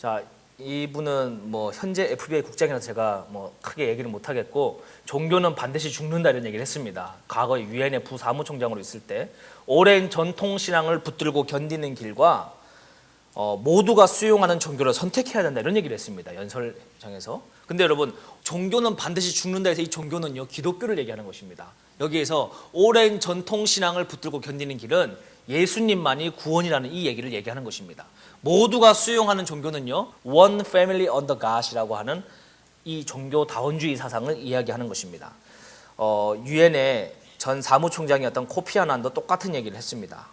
자, 이분은 뭐 현재 FBI 국장이라서 제가 뭐 크게 얘기를 못 하겠고, 종교는 반드시 죽는다 이런 얘기를 했습니다. 과거에 유엔의 부사무총장으로 있을 때 오랜 전통 신앙을 붙들고 견디는 길과 모두가 수용하는 종교를 선택해야 된다 이런 얘기를 했습니다. 연설장에서. 근데 여러분, 종교는 반드시 죽는다 해서 이 종교는요, 기독교를 얘기하는 것입니다. 여기에서 오랜 전통 신앙을 붙들고 견디는 길은 예수님만이 구원이라는 이 얘기를 얘기하는 것입니다. 모두가 수용하는 종교는요, One Family Under God이라고 하는 이 종교 다원주의 사상을 이야기하는 것입니다. 유엔의 전 사무총장이었던 코피 아난도 똑같은 얘기를 했습니다.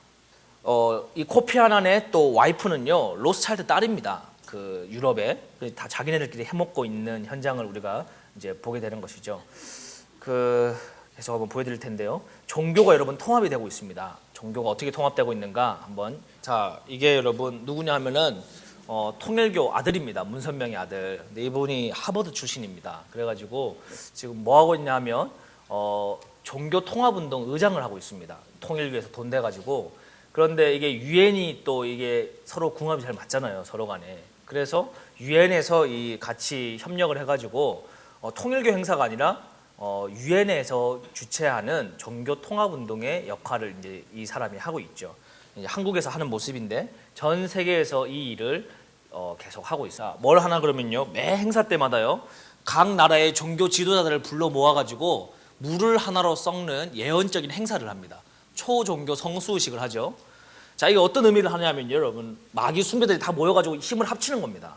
이 코피 아난의 또 와이프는요, 로스차일드 딸입니다. 그 유럽에 다 자기네들끼리 해먹고 있는 현장을 우리가 이제 보게 되는 것이죠. 계속 한번 보여드릴 텐데요. 종교가 여러분 통합이 되고 있습니다. 종교가 어떻게 통합되고 있는가 한번. 자, 이게 여러분 누구냐 하면은 통일교 아들입니다. 문선명의 아들. 근데 이분이 하버드 출신입니다. 그래가지고 지금 뭐 하고 있냐 하면 종교 통합 운동 의장을 하고 있습니다. 통일교에서 돈 대가지고. 그런데 이게 유엔이 또 이게 서로 궁합이 잘 맞잖아요, 서로 간에. 그래서 유엔에서 이 같이 협력을 해가지고 통일교 행사가 아니라 유엔에서 주최하는 종교 통합 운동의 역할을 이제 이 사람이 하고 있죠. 이제 한국에서 하는 모습인데 전 세계에서 이 일을 계속 하고 있어. 뭘 하나 그러면요, 매 행사 때마다요, 각 나라의 종교 지도자들을 불러 모아가지고 물을 하나로 섞는 예언적인 행사를 합니다. 초종교 성수의식을 하죠. 자, 이게 어떤 의미를 하냐면요, 여러분, 마귀 숭배들이 다 모여가지고 힘을 합치는 겁니다.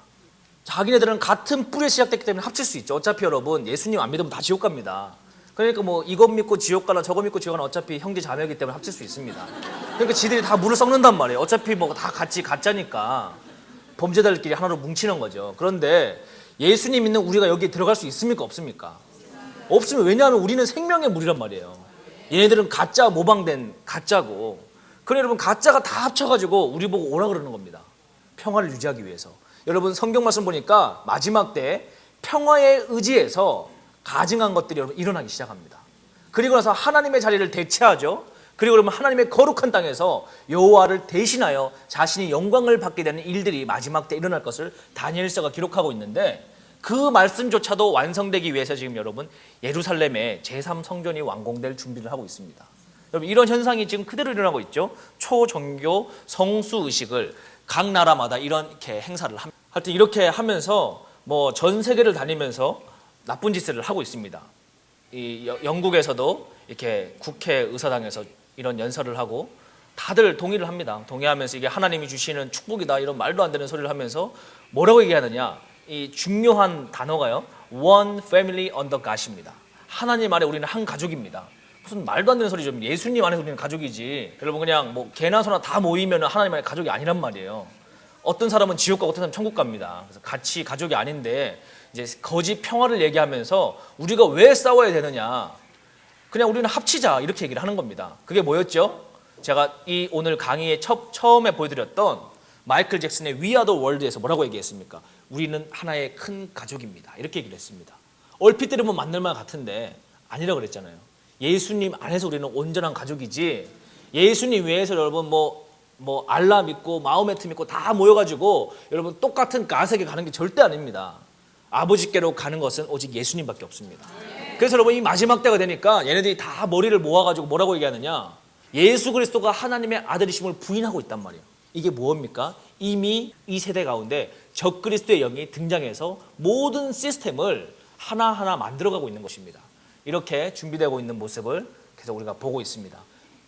자기네들은 같은 뿔에 시작됐기 때문에 합칠 수 있죠. 어차피 여러분, 예수님 안 믿으면 다 지옥 갑니다. 그러니까 뭐 이것 믿고 지옥 가나 저거 믿고 지옥 가나 어차피 형제 자매이기 때문에 합칠 수 있습니다. 그러니까 지들이 다 물을 섞는단 말이에요. 어차피 뭐 다 같이 가짜니까 범죄자들끼리 하나로 뭉치는 거죠. 그런데 예수님 믿는 우리가 여기에 들어갈 수 있습니까? 없습니까? 없으면, 왜냐하면 우리는 생명의 물이란 말이에요. 얘네들은 가짜 모방된 가짜고. 그래 여러분, 가짜가 다 합쳐가지고 우리 보고 오라 그러는 겁니다. 평화를 유지하기 위해서. 여러분, 성경 말씀 보니까 마지막 때 평화의 의지에서 가증한 것들이 여러분 일어나기 시작합니다. 그리고 나서 하나님의 자리를 대체하죠. 그리고 그러면 하나님의 거룩한 땅에서 여호와를 대신하여 자신이 영광을 받게 되는 일들이 마지막 때 일어날 것을 다니엘서가 기록하고 있는데, 그 말씀조차도 완성되기 위해서 지금 여러분 예루살렘의 제3성전이 완공될 준비를 하고 있습니다. 여러분, 이런 현상이 지금 그대로 일어나고 있죠. 초종교 성수의식을 각 나라마다 이렇게 행사를 합니다. 하여튼 이렇게 하면서 뭐 전 세계를 다니면서 나쁜 짓을 하고 있습니다. 이 영국에서도 이렇게 국회 의사당에서 이런 연설을 하고 다들 동의를 합니다. 동의하면서 이게 하나님이 주시는 축복이다 이런 말도 안 되는 소리를 하면서 뭐라고 얘기하느냐, 이 중요한 단어가요, One Family Under God입니다. 하나님 아래 우리는 한 가족입니다. 무슨 말도 안 되는 소리죠. 예수님 안에서 우리는 가족이지. 여러분, 그냥 뭐 개나 소나 다 모이면 하나님 안에 가족이 아니란 말이에요. 어떤 사람은 지옥 가고 어떤 사람은 천국 갑니다. 그래서 같이 가족이 아닌데 이제 거짓 평화를 얘기하면서 우리가 왜 싸워야 되느냐, 그냥 우리는 합치자 이렇게 얘기를 하는 겁니다. 그게 뭐였죠? 제가 이 오늘 강의에 처음에 보여드렸던 마이클 잭슨의 We Are The World에서 뭐라고 얘기했습니까? 우리는 하나의 큰 가족입니다. 이렇게 얘기를 했습니다. 얼핏 들으면 맞는 말 같은데 아니라고 그랬잖아요. 예수님 안에서 우리는 온전한 가족이지, 예수님 외에서 여러분 뭐 알라 믿고 마호메트 믿고 다 모여가지고 여러분 똑같은 가세계 가는 게 절대 아닙니다. 아버지께로 가는 것은 오직 예수님밖에 없습니다. 그래서 여러분, 이 마지막 때가 되니까 얘네들이 다 머리를 모아가지고 뭐라고 얘기하느냐, 예수 그리스도가 하나님의 아들이심을 부인하고 있단 말이에요. 이게 뭡니까? 이미 이 세대 가운데 적그리스도의 영이 등장해서 모든 시스템을 하나하나 만들어가고 있는 것입니다. 이렇게 준비되고 있는 모습을 계속 우리가 보고 있습니다.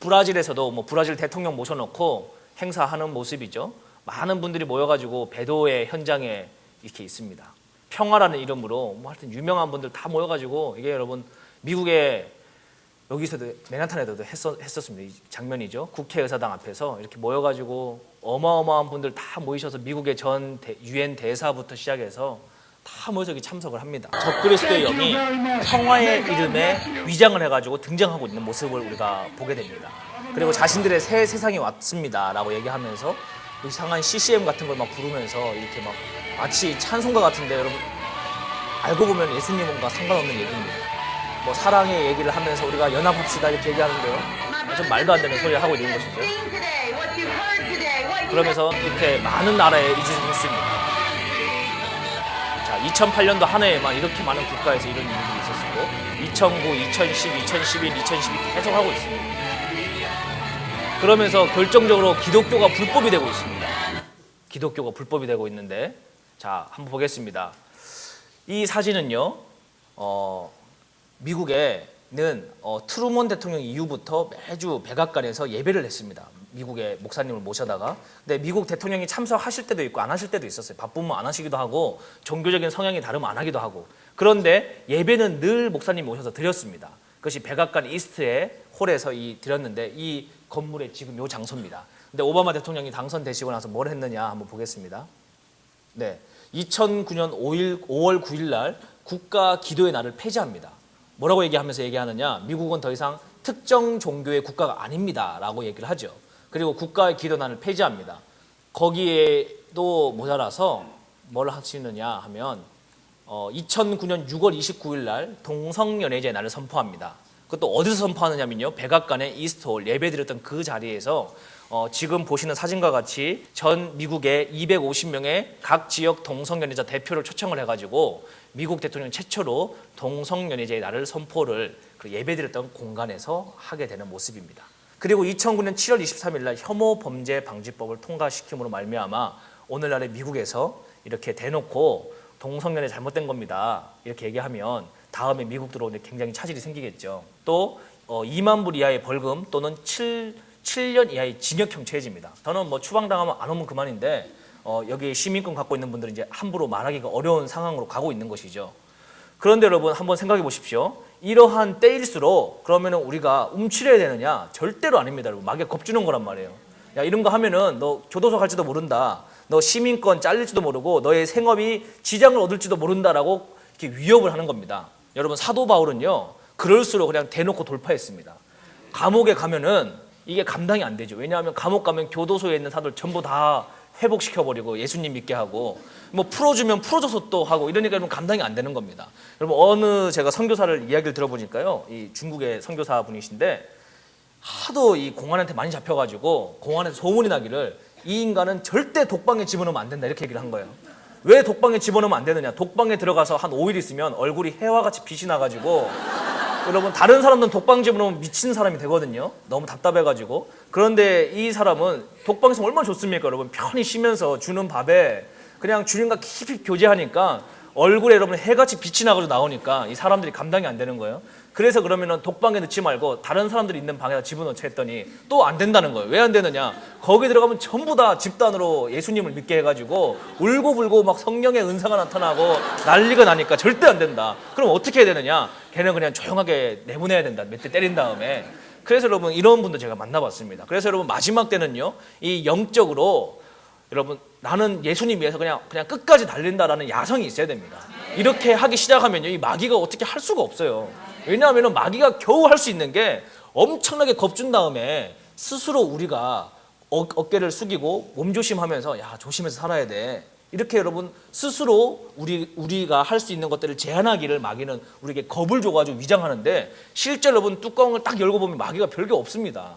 브라질에서도 뭐 브라질 대통령 모셔놓고 행사하는 모습이죠. 많은 분들이 모여가지고 배도의 현장에 이렇게 있습니다. 평화라는 이름으로 뭐 하여튼 유명한 분들 다 모여가지고, 이게 여러분 미국의 여기서도 맨하탄에도 했었습니다. 이 장면이죠. 국회의사당 앞에서 이렇게 모여가지고 어마어마한 분들 다 모이셔서 미국의 전 유엔 대사부터 시작해서 다 모여서 여기 참석을 합니다. 적그리스도의 영이 평화의 이름에 위장을 해가지고 등장하고 있는 모습을 우리가 보게 됩니다. 그리고 자신들의 새 세상이 왔습니다 라고 얘기하면서 이상한 CCM 같은 걸 막 부르면서 이렇게 막 마치 찬송가 같은데, 여러분 알고 보면 예수님과 상관없는 얘기입니다. 뭐 사랑의 얘기를 하면서 우리가 연합합시다 이렇게 얘기하는데요, 좀 말도 안 되는 소리를 하고 있는 것이죠. 그러면서 이렇게 많은 나라에 이주를 했습니다. 자, 2008년도 한 해에만 이렇게 많은 국가에서 이런 일들이 있었고 2009, 2010, 2011, 2012 계속 하고 있습니다. 그러면서 결정적으로 기독교가 불법이 되고 있습니다. 기독교가 불법이 되고 있는데, 자, 한번 보겠습니다. 이 사진은요, 미국에는 트루먼 대통령 이후부터 매주 백악관에서 예배를 했습니다. 미국의 목사님을 모셔다가. 근데 미국 대통령이 참석하실 때도 있고 안 하실 때도 있었어요. 바쁘면 안 하시기도 하고 종교적인 성향이 다르면 안 하기도 하고. 그런데 예배는 늘 목사님이 오셔서 드렸습니다. 그것이 백악관 이스트의 홀에서 드렸는데 이 건물의 지금 요 장소입니다. 근데 오바마 대통령이 당선되시고 나서 뭘 했느냐 한번 보겠습니다. 네, 2009년 5월 9일 날 국가 기도의 날을 폐지합니다. 뭐라고 얘기하느냐? 미국은 더 이상 특정 종교의 국가가 아닙니다 라고 얘기를 하죠. 그리고 국가의 기도 날을 폐지합니다. 거기에도 모자라서 뭘 하시느냐 하면 2009년 6월 29일 날 동성연애제의 날을 선포합니다. 그것도 어디서 선포하느냐면요, 백악관의 이스트홀 예배드렸던 그 자리에서 지금 보시는 사진과 같이 전 미국의 250명의 각 지역 동성연애자 대표를 초청을 해가지고 미국 대통령 최초로 동성연애제의 날을 선포를 그 예배드렸던 공간에서 하게 되는 모습입니다. 그리고 2009년 7월 23일 날 혐오범죄방지법을 통과시킴으로 말미암아 오늘날의 미국에서 이렇게 대놓고 동성연애 잘못된 겁니다 이렇게 얘기하면 다음에 미국 들어오는데 굉장히 차질이 생기겠죠. 또 2만 불 이하의 벌금 또는 7년 이하의 징역형 처해집니다. 저는 뭐 추방당하면 안 오면 그만인데 여기 시민권 갖고 있는 분들은 이제 함부로 말하기가 어려운 상황으로 가고 있는 것이죠. 그런데 여러분 한번 생각해 보십시오. 이러한 때일수록 그러면 우리가 움츠려야 되느냐? 절대로 아닙니다. 여러분 마귀가 겁주는 거란 말이에요. 야, 이런 거 하면은 너 교도소 갈지도 모른다. 너 시민권 잘릴지도 모르고 너의 생업이 지장을 얻을지도 모른다라고 이렇게 위협을 하는 겁니다. 여러분 사도 바울은요, 그럴수록 그냥 대놓고 돌파했습니다. 감옥에 가면은 이게 감당이 안 되죠. 왜냐하면 감옥 가면 교도소에 있는 사들 전부 다 회복시켜버리고 예수님 믿게 하고 뭐 풀어주면 풀어줘서 또 하고 이러니까 여러분 감당이 안 되는 겁니다. 여러분 제가 선교사를 이야기를 들어보니까요, 이 중국의 선교사 분이신데 하도 이 공안한테 많이 잡혀가지고 공안에서 소문이 나기를 이 인간은 절대 독방에 집어넣으면 안 된다 이렇게 얘기를 한 거예요. 왜 독방에 집어넣으면 안 되느냐? 독방에 들어가서 한 5일 있으면 얼굴이 해와 같이 빛이 나가지고 여러분 다른 사람들은 독방 집어넣으면 미친 사람이 되거든요. 너무 답답해가지고. 그런데 이 사람은 독방에서 얼마나 좋습니까? 여러분 편히 쉬면서 주는 밥에 그냥 주님과 깊이 교제하니까 얼굴에 여러분 해같이 빛이 나가지고 나오니까 이 사람들이 감당이 안 되는 거예요. 그래서 그러면은 독방에 넣지 말고 다른 사람들이 있는 방에다 집어넣자 했더니 또 안 된다는 거예요. 왜 안 되느냐? 거기 들어가면 전부 다 집단으로 예수님을 믿게 해가지고 울고불고 막 성령의 은사가 나타나고 난리가 나니까 절대 안 된다. 그럼 어떻게 해야 되느냐? 걔는 그냥 조용하게 내보내야 된다. 몇 대 때린 다음에. 그래서 여러분 이런 분도 제가 만나봤습니다. 그래서 여러분 마지막 때는요, 이 영적으로 여러분 나는 예수님 위해서 그냥 끝까지 달린다라는 야성이 있어야 됩니다. 이렇게 하기 시작하면요, 이 마귀가 어떻게 할 수가 없어요. 왜냐하면 마귀가 겨우 할 수 있는 게 엄청나게 겁준 다음에 스스로 우리가 어깨를 숙이고 몸조심하면서 야 조심해서 살아야 돼. 이렇게 여러분 스스로 우리가 할 수 있는 것들을 제한하기를 마귀는 우리에게 겁을 줘가지고 위장하는데 실제 여러분 뚜껑을 딱 열고 보면 마귀가 별게 없습니다.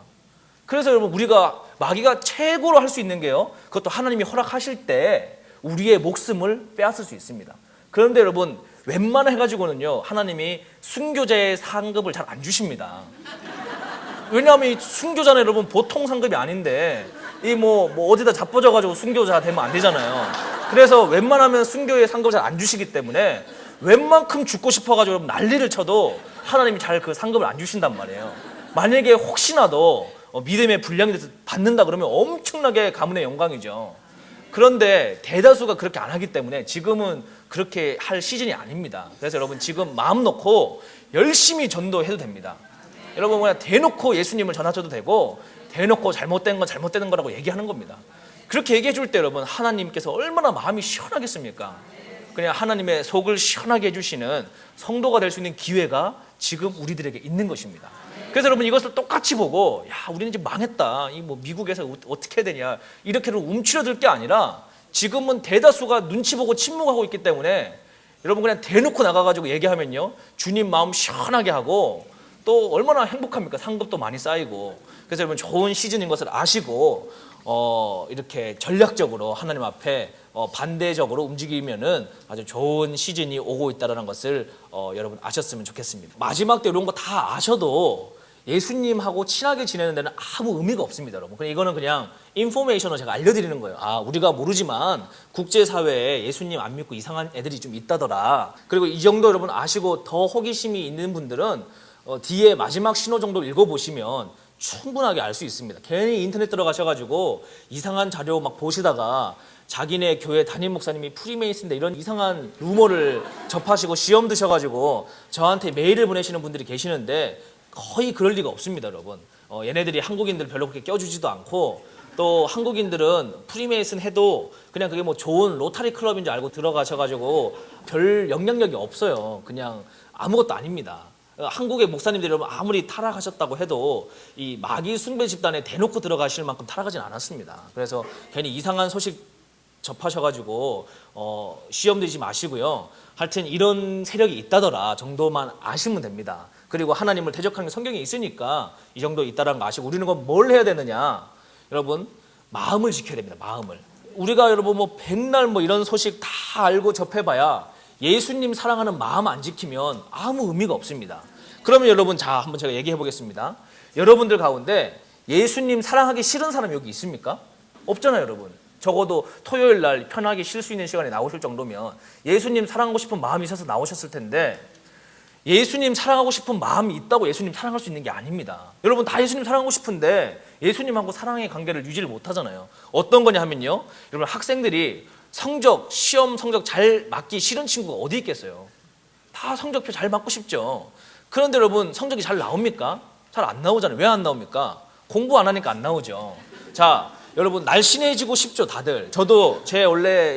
그래서 여러분 우리가 마귀가 최고로 할 수 있는 게요, 그것도 하나님이 허락하실 때 우리의 목숨을 빼앗을 수 있습니다. 그런데 여러분 웬만해가지고는요 하나님이 순교자의 상급을 잘 안 주십니다. 왜냐하면 이 순교자는 여러분 보통 상급이 아닌데 이 뭐 어디다 자빠져가지고 순교자 되면 안 되잖아요. 그래서 웬만하면 순교의 상급을 잘 안 주시기 때문에 웬만큼 죽고 싶어가지고 여러분 난리를 쳐도 하나님이 잘 그 상급을 안 주신단 말이에요. 만약에 혹시나도 믿음의 분량이 돼서 받는다 그러면 엄청나게 가문의 영광이죠. 그런데 대다수가 그렇게 안 하기 때문에 지금은 그렇게 할 시즌이 아닙니다. 그래서 여러분 지금 마음 놓고 열심히 전도해도 됩니다. 여러분 그냥 대놓고 예수님을 전하셔도 되고 대놓고 잘못된 건 잘못되는 거라고 얘기하는 겁니다. 그렇게 얘기해 줄 때 여러분 하나님께서 얼마나 마음이 시원하겠습니까? 그냥 하나님의 속을 시원하게 해주시는 성도가 될 수 있는 기회가 지금 우리들에게 있는 것입니다. 그래서 여러분 이것을 똑같이 보고 야 우리는 이제 망했다, 이 뭐 미국에서 어떻게 해야 되냐 이렇게는 움츠러들 게 아니라 지금은 대다수가 눈치 보고 침묵하고 있기 때문에 여러분 그냥 대놓고 나가가지고 얘기하면요 주님 마음 시원하게 하고 또 얼마나 행복합니까? 상급도 많이 쌓이고. 그래서 여러분 좋은 시즌인 것을 아시고 이렇게 전략적으로 하나님 앞에 반대적으로 움직이면은 아주 좋은 시즌이 오고 있다는 것을 여러분 아셨으면 좋겠습니다. 마지막 때 이런 거 다 아셔도 예수님하고 친하게 지내는 데는 아무 의미가 없습니다, 여러분. 이거는 그냥 인포메이션을 제가 알려드리는 거예요. 아, 우리가 모르지만 국제사회에 예수님 안 믿고 이상한 애들이 좀 있다더라. 그리고 이 정도 여러분 아시고 더 호기심이 있는 분들은 뒤에 마지막 신호 정도 읽어보시면 충분하게 알 수 있습니다. 괜히 인터넷 들어가셔가지고 이상한 자료 막 보시다가 자기네 교회 담임 목사님이 프리메이슨인데 이런 이상한 루머를 접하시고 시험 드셔가지고 저한테 메일을 보내시는 분들이 계시는데 거의 그럴 리가 없습니다, 여러분. 얘네들이 한국인들 별로 그렇게 껴주지도 않고 또 한국인들은 프리메이슨 해도 그냥 그게 뭐 좋은 로타리 클럽인 줄 알고 들어가셔가지고 별 영향력이 없어요. 그냥 아무것도 아닙니다. 한국의 목사님들이 여러분 아무리 타락하셨다고 해도 이 마귀 숭배 집단에 대놓고 들어가실 만큼 타락하진 않았습니다. 그래서 괜히 이상한 소식 접하셔가지고 시험 들지 마시고요. 하여튼 이런 세력이 있다더라 정도만 아시면 됩니다. 그리고 하나님을 대적하는 게 성경에 있으니까 이 정도 있다라는 거 아시고 우리는 그럼 뭘 해야 되느냐? 여러분 마음을 지켜야 됩니다. 마음을. 우리가 여러분 뭐 백날 뭐 이런 소식 다 알고 접해봐야 예수님 사랑하는 마음 안 지키면 아무 의미가 없습니다. 그러면 여러분 자 한번 제가 얘기해 보겠습니다. 여러분들 가운데 예수님 사랑하기 싫은 사람 여기 있습니까? 없잖아요, 여러분. 적어도 토요일 날 편하게 쉴 수 있는 시간에 나오실 정도면 예수님 사랑하고 싶은 마음이 있어서 나오셨을 텐데 예수님 사랑하고 싶은 마음이 있다고 예수님 사랑할 수 있는 게 아닙니다. 여러분 다 예수님 사랑하고 싶은데 예수님하고 사랑의 관계를 유지를 못 하잖아요. 어떤 거냐 하면요. 여러분 학생들이 시험 성적 잘 맞기 싫은 친구가 어디 있겠어요? 다 성적표 잘 맞고 싶죠. 그런데 여러분 성적이 잘 나옵니까? 잘 안 나오잖아요. 왜 안 나옵니까? 공부 안 하니까 안 나오죠. 자, 여러분 날씬해지고 싶죠, 다들. 저도 제 원래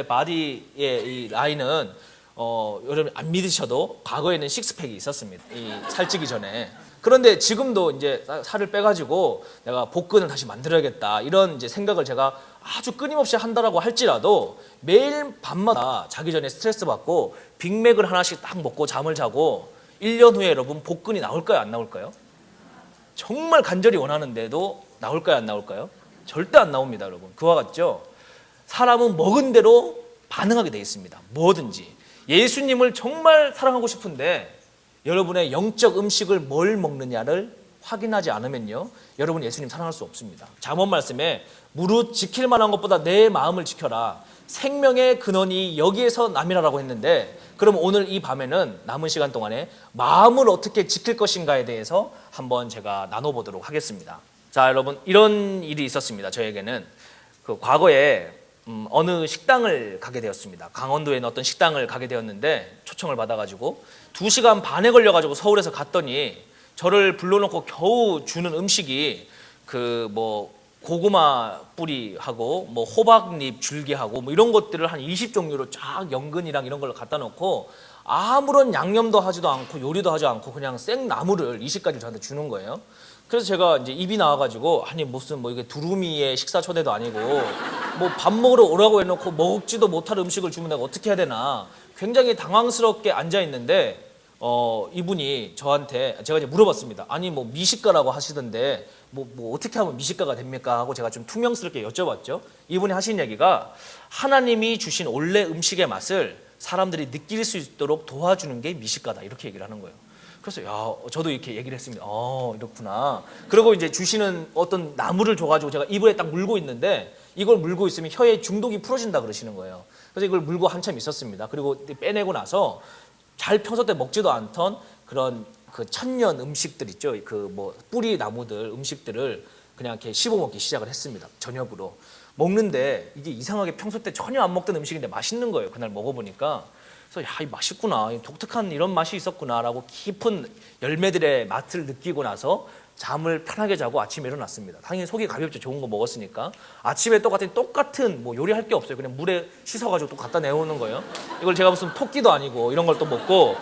바디의 이 라인은 여러분 안 믿으셔도 과거에는 식스팩이 있었습니다. 이 살찌기 전에. 그런데 지금도 이제 살을 빼가지고 내가 복근을 다시 만들어야겠다 이런 이제 생각을 제가 아주 끊임없이 한다라고 할지라도 매일 밤마다 자기 전에 스트레스 받고 빅맥을 하나씩 딱 먹고 잠을 자고 1년 후에 여러분 복근이 나올까요, 안 나올까요? 정말 간절히 원하는데도 나올까요, 안 나올까요? 절대 안 나옵니다, 여러분. 그와 같죠? 사람은 먹은 대로 반응하게 돼 있습니다. 뭐든지. 예수님을 정말 사랑하고 싶은데 여러분의 영적 음식을 뭘 먹느냐를 확인하지 않으면요, 여러분 예수님 사랑할 수 없습니다. 잠언 말씀에 무릇 지킬 만한 것보다 내 마음을 지켜라. 생명의 근원이 여기에서 남이라고 했는데, 그럼 오늘 이 밤에는 남은 시간 동안에 마음을 어떻게 지킬 것인가에 대해서 한번 제가 나눠보도록 하겠습니다. 자, 여러분 이런 일이 있었습니다. 저에게는 과거에 어느 식당을 가게 되었습니다. 강원도에 있는 어떤 식당을 가게 되었는데 초청을 받아가지고 2시간 반에 걸려가지고 서울에서 갔더니 저를 불러놓고 겨우 주는 음식이 고구마 뿌리하고 호박잎 줄기하고 이런 것들을 한 20종류로 쫙 연근이랑 이런 걸 갖다 놓고 아무런 양념도 하지도 않고 요리도 하지 않고 그냥 생나물을 20가지 저한테 주는 거예요. 그래서 제가 이제 입이 나와가지고 아니 무슨 이게 두루미의 식사 초대도 아니고 밥 먹으러 오라고 해놓고 먹지도 못할 음식을 주면 내가 어떻게 해야 되나 굉장히 당황스럽게 앉아 있는데 이분이 저한테 제가 이제 물어봤습니다. 아니 미식가라고 하시던데 어떻게 하면 미식가가 됩니까? 하고 제가 좀 투명스럽게 여쭤봤죠. 이분이 하신 얘기가 하나님이 주신 원래 음식의 맛을 사람들이 느낄 수 있도록 도와주는 게 미식가다 이렇게 얘기를 하는 거예요. 그래서 저도 이렇게 얘기를 했습니다. 이렇구나. 그리고 이제 주시는 어떤 나물을 줘가지고 제가 입에 딱 물고 있는데 이걸 물고 있으면 혀에 중독이 풀어진다 그러시는 거예요. 그래서 이걸 물고 한참 있었습니다. 그리고 빼내고 나서 잘 평소 때 먹지도 않던 그런 천년 음식들 있죠. 뿌리 나무들 음식들을 그냥 이렇게 씹어 먹기 시작을 했습니다. 저녁으로. 먹는데 이게 이상하게 평소 때 전혀 안 먹던 음식인데 맛있는 거예요. 그날 먹어보니까. 그래서 이 맛있구나. 독특한 이런 맛이 있었구나라고 깊은 열매들의 맛을 느끼고 나서 잠을 편하게 자고 아침에 일어났습니다. 당연히 속이 가볍죠. 좋은 거 먹었으니까. 아침에 똑같은 요리할 게 없어요. 그냥 물에 씻어가지고 또 갖다 내오는 거예요. 이걸 제가 무슨 토끼도 아니고 이런 걸 또 먹고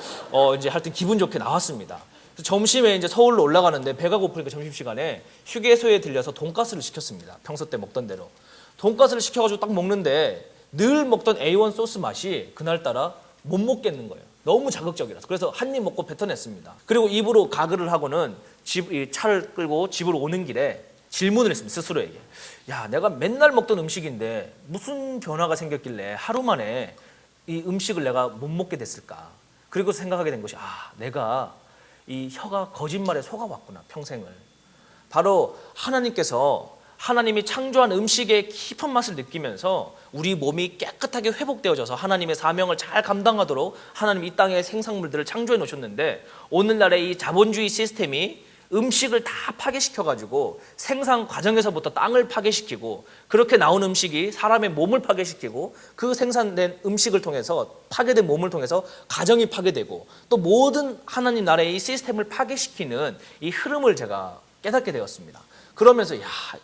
이제 하여튼 기분 좋게 나왔습니다. 그래서 점심에 이제 서울로 올라가는데 배가 고프니까 점심시간에 휴게소에 들려서 돈가스를 시켰습니다. 평소 때 먹던 대로. 돈가스를 시켜가지고 딱 먹는데 늘 먹던 A1 소스 맛이 그날따라 못 먹겠는 거예요. 너무 자극적이라서. 그래서 한 입 먹고 뱉어냈습니다. 그리고 입으로 가글을 하고는 차를 끌고 집으로 오는 길에 질문을 했습니다. 스스로에게. 야, 내가 맨날 먹던 음식인데 무슨 변화가 생겼길래 하루 만에 이 음식을 내가 못 먹게 됐을까? 그리고 생각하게 된 것이, 내가 이 혀가 거짓말에 속아왔구나, 평생을. 바로 하나님이 창조한 음식의 깊은 맛을 느끼면서 우리 몸이 깨끗하게 회복되어져서 하나님의 사명을 잘 감당하도록 하나님이 이 땅에 생산물들을 창조해 놓으셨는데, 오늘날의 이 자본주의 시스템이 음식을 다 파괴시켜가지고 생산 과정에서부터 땅을 파괴시키고, 그렇게 나온 음식이 사람의 몸을 파괴시키고, 그 생산된 음식을 통해서 파괴된 몸을 통해서 가정이 파괴되고, 또 모든 하나님 나라의 이 시스템을 파괴시키는 이 흐름을 제가 깨닫게 되었습니다. 그러면서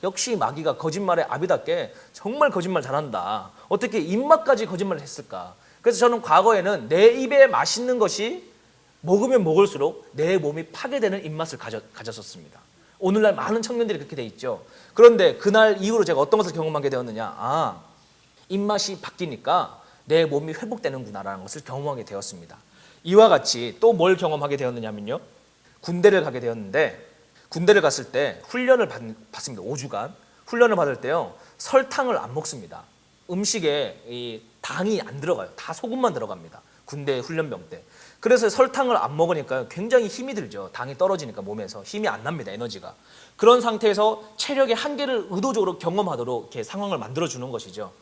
역시 마귀가 거짓말의 아비답게 정말 거짓말 잘한다. 어떻게 입맛까지 거짓말을 했을까? 그래서 저는 과거에는 내 입에 맛있는 것이 먹으면 먹을수록 내 몸이 파괴되는 입맛을 가졌었습니다. 오늘날 많은 청년들이 그렇게 돼 있죠. 그런데 그날 이후로 제가 어떤 것을 경험하게 되었느냐? 입맛이 바뀌니까 내 몸이 회복되는구나라는 것을 경험하게 되었습니다. 이와 같이 또 뭘 경험하게 되었느냐면요, 군대를 가게 되었는데, 군대를 갔을 때 훈련을 받습니다. 5주간 훈련을 받을 때요, 설탕을 안 먹습니다. 음식에 이 당이 안 들어가요. 다 소금만 들어갑니다. 군대 훈련병 때. 그래서 설탕을 안 먹으니까 굉장히 힘이 들죠. 당이 떨어지니까 몸에서 힘이 안 납니다. 에너지가. 그런 상태에서 체력의 한계를 의도적으로 경험하도록 이렇게 상황을 만들어주는 것이죠.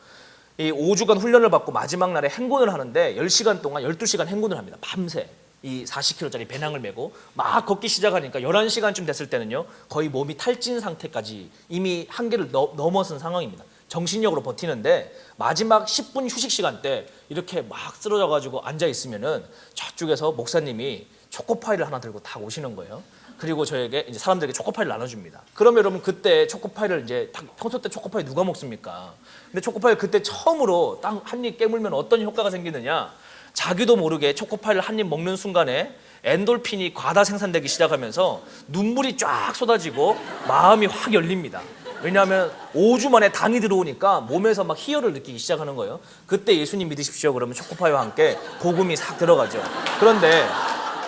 이 5주간 훈련을 받고 마지막 날에 행군을 하는데 10시간 동안 12시간 행군을 합니다. 밤새. 이 40kg짜리 배낭을 메고 막 걷기 시작하니까 11시간쯤 됐을 때는요, 거의 몸이 탈진 상태까지 이미 한계를 넘어선 상황입니다. 정신력으로 버티는데 마지막 10분 휴식 시간 때 이렇게 막 쓰러져 가지고 앉아 있으면은 저쪽에서 목사님이 초코파이를 하나 들고 딱 오시는 거예요. 그리고 저에게 이제 사람들에게 초코파이를 나눠줍니다. 그러면 여러분, 그때 초코파이를 이제 평소 때 초코파이 누가 먹습니까? 근데 초코파이를 그때 처음으로 딱 한 입 깨물면 어떤 효과가 생기느냐? 자기도 모르게 초코파이를 한 입 먹는 순간에 엔돌핀이 과다 생산되기 시작하면서 눈물이 쫙 쏟아지고 마음이 확 열립니다. 왜냐하면 5주 만에 당이 들어오니까 몸에서 막 희열을 느끼기 시작하는 거예요. 그때 예수님 믿으십시오 그러면 초코파이와 함께 복음이 싹 들어가죠. 그런데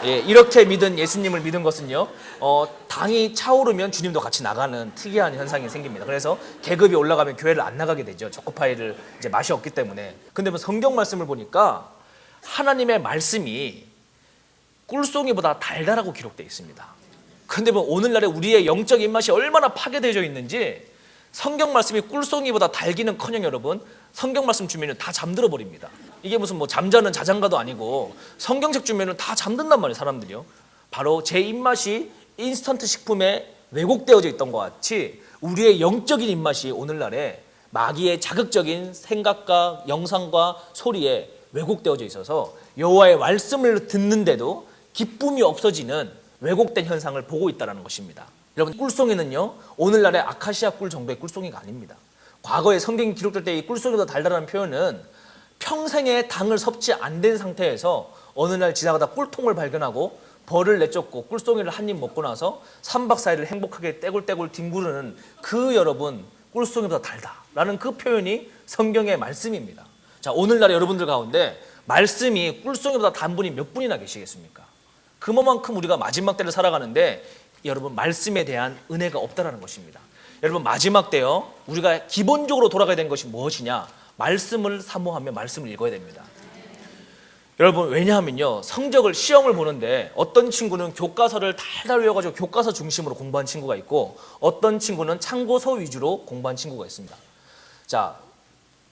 이렇게 예수님을 믿은 것은요, 당이 차오르면 주님도 같이 나가는 특이한 현상이 생깁니다. 그래서 계급이 올라가면 교회를 안 나가게 되죠. 초코파이를 이제 맛이 없기 때문에. 근데 뭐 성경 말씀을 보니까 하나님의 말씀이 꿀송이보다 달달하고 기록되어 있습니다. 근데 뭐 오늘날에 우리의 영적 입맛이 얼마나 파괴되어 있는지, 성경 말씀이 꿀송이보다 달기는커녕 여러분, 성경 말씀 주면은 다 잠들어 버립니다. 이게 무슨 뭐 잠자는 자장가도 아니고 성경책 주면은 다 잠든단 말이에요, 사람들이요. 바로 제 입맛이 인스턴트 식품에 왜곡되어져 있던 것 같이 우리의 영적인 입맛이 오늘날에 마귀의 자극적인 생각과 영상과 소리에 왜곡되어져 있어서 여호와의 말씀을 듣는데도 기쁨이 없어지는 왜곡된 현상을 보고 있다는 것입니다. 여러분, 꿀송이는요, 오늘날의 아카시아 꿀 정도의 꿀송이가 아닙니다. 과거에 성경이 기록될 때 이 꿀송이보다 달달한 표현은 평생에 당을 섭취 안 된 상태에서 어느 날 지나가다 꿀통을 발견하고 벌을 내쫓고 꿀송이를 한 입 먹고 나서 3박 4일을 행복하게 떼굴떼굴 뒹구르는 그 여러분, 꿀송이보다 달다라는 그 표현이 성경의 말씀입니다. 자, 오늘날 여러분들 가운데 말씀이 꿀송이보다 단 분이 몇 분이나 계시겠습니까? 그만큼 우리가 마지막 때를 살아가는데 여러분, 말씀에 대한 은혜가 없다라는 것입니다. 여러분, 마지막 때요, 우리가 기본적으로 돌아가야 되는 것이 무엇이냐? 말씀을 사모하며 말씀을 읽어야 됩니다. 여러분, 왜냐하면요, 시험을 보는데 어떤 친구는 교과서를 달달 외워가지고 교과서 중심으로 공부한 친구가 있고, 어떤 친구는 참고서 위주로 공부한 친구가 있습니다. 자,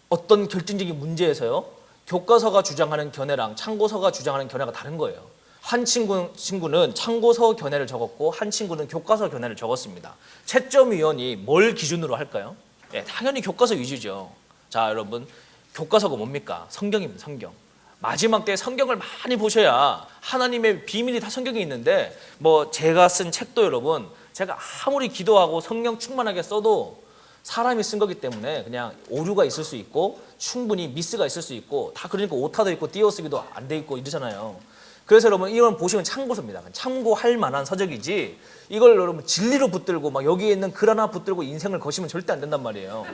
어떤 결정적인 문제에서요, 교과서가 주장하는 견해랑 참고서가 주장하는 견해가 다른 거예요. 한 친구는 참고서 견해를 적었고 한 친구는 교과서 견해를 적었습니다. 채점위원이 뭘 기준으로 할까요? 당연히 교과서 위주죠. 자, 여러분, 교과서가 뭡니까? 성경입니다. 성경. 마지막 때 성경을 많이 보셔야, 하나님의 비밀이 다 성경에 있는데, 뭐 제가 쓴 책도 여러분, 제가 아무리 기도하고 성령 충만하게 써도 사람이 쓴 거기 때문에 그냥 오류가 있을 수 있고 충분히 미스가 있을 수 있고, 다 그러니까 오타도 있고 띄어쓰기도 안 돼 있고 이러잖아요. 그래서 여러분, 이건 보시면 참고서입니다. 참고할 만한 서적이지, 이걸 여러분 진리로 붙들고 막 여기에 있는 글 하나 붙들고 인생을 거시면 절대 안 된단 말이에요.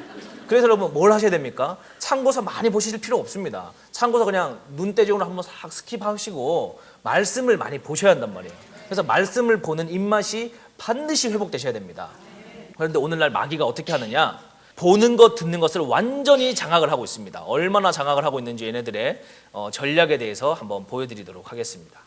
그래서 여러분, 뭘 하셔야 됩니까? 참고서 많이 보실 필요 없습니다. 참고서 그냥 눈대중으로 한번 싹 스킵하시고 말씀을 많이 보셔야 한단 말이에요. 그래서 말씀을 보는 입맛이 반드시 회복되셔야 됩니다. 그런데 오늘날 마귀가 어떻게 하느냐? 보는 것, 듣는 것을 완전히 장악을 하고 있습니다. 얼마나 장악을 하고 있는지 얘네들의 전략에 대해서 한번 보여드리도록 하겠습니다.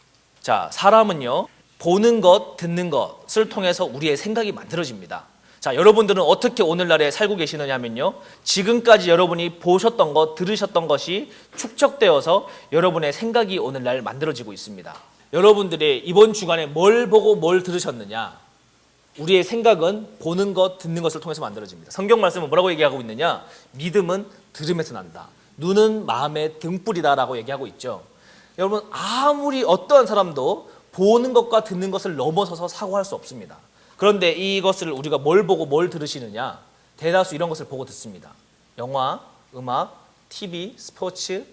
자, 사람은요, 보는 것, 듣는 것을 통해서 우리의 생각이 만들어집니다. 자, 여러분들은 어떻게 오늘날에 살고 계시느냐 하면요, 지금까지 여러분이 보셨던 것, 들으셨던 것이 축적되어서 여러분의 생각이 오늘날 만들어지고 있습니다. 여러분들이 이번 주간에 뭘 보고 뭘 들으셨느냐? 우리의 생각은 보는 것, 듣는 것을 통해서 만들어집니다. 성경 말씀은 뭐라고 얘기하고 있느냐? 믿음은 들음에서 난다. 눈은 마음의 등불이다라고 얘기하고 있죠. 여러분, 아무리 어떠한 사람도 보는 것과 듣는 것을 넘어서서 사고할 수 없습니다. 그런데 이것을 우리가 뭘 보고 뭘 들으시느냐? 대다수 이런 것을 보고 듣습니다. 영화, 음악, TV, 스포츠,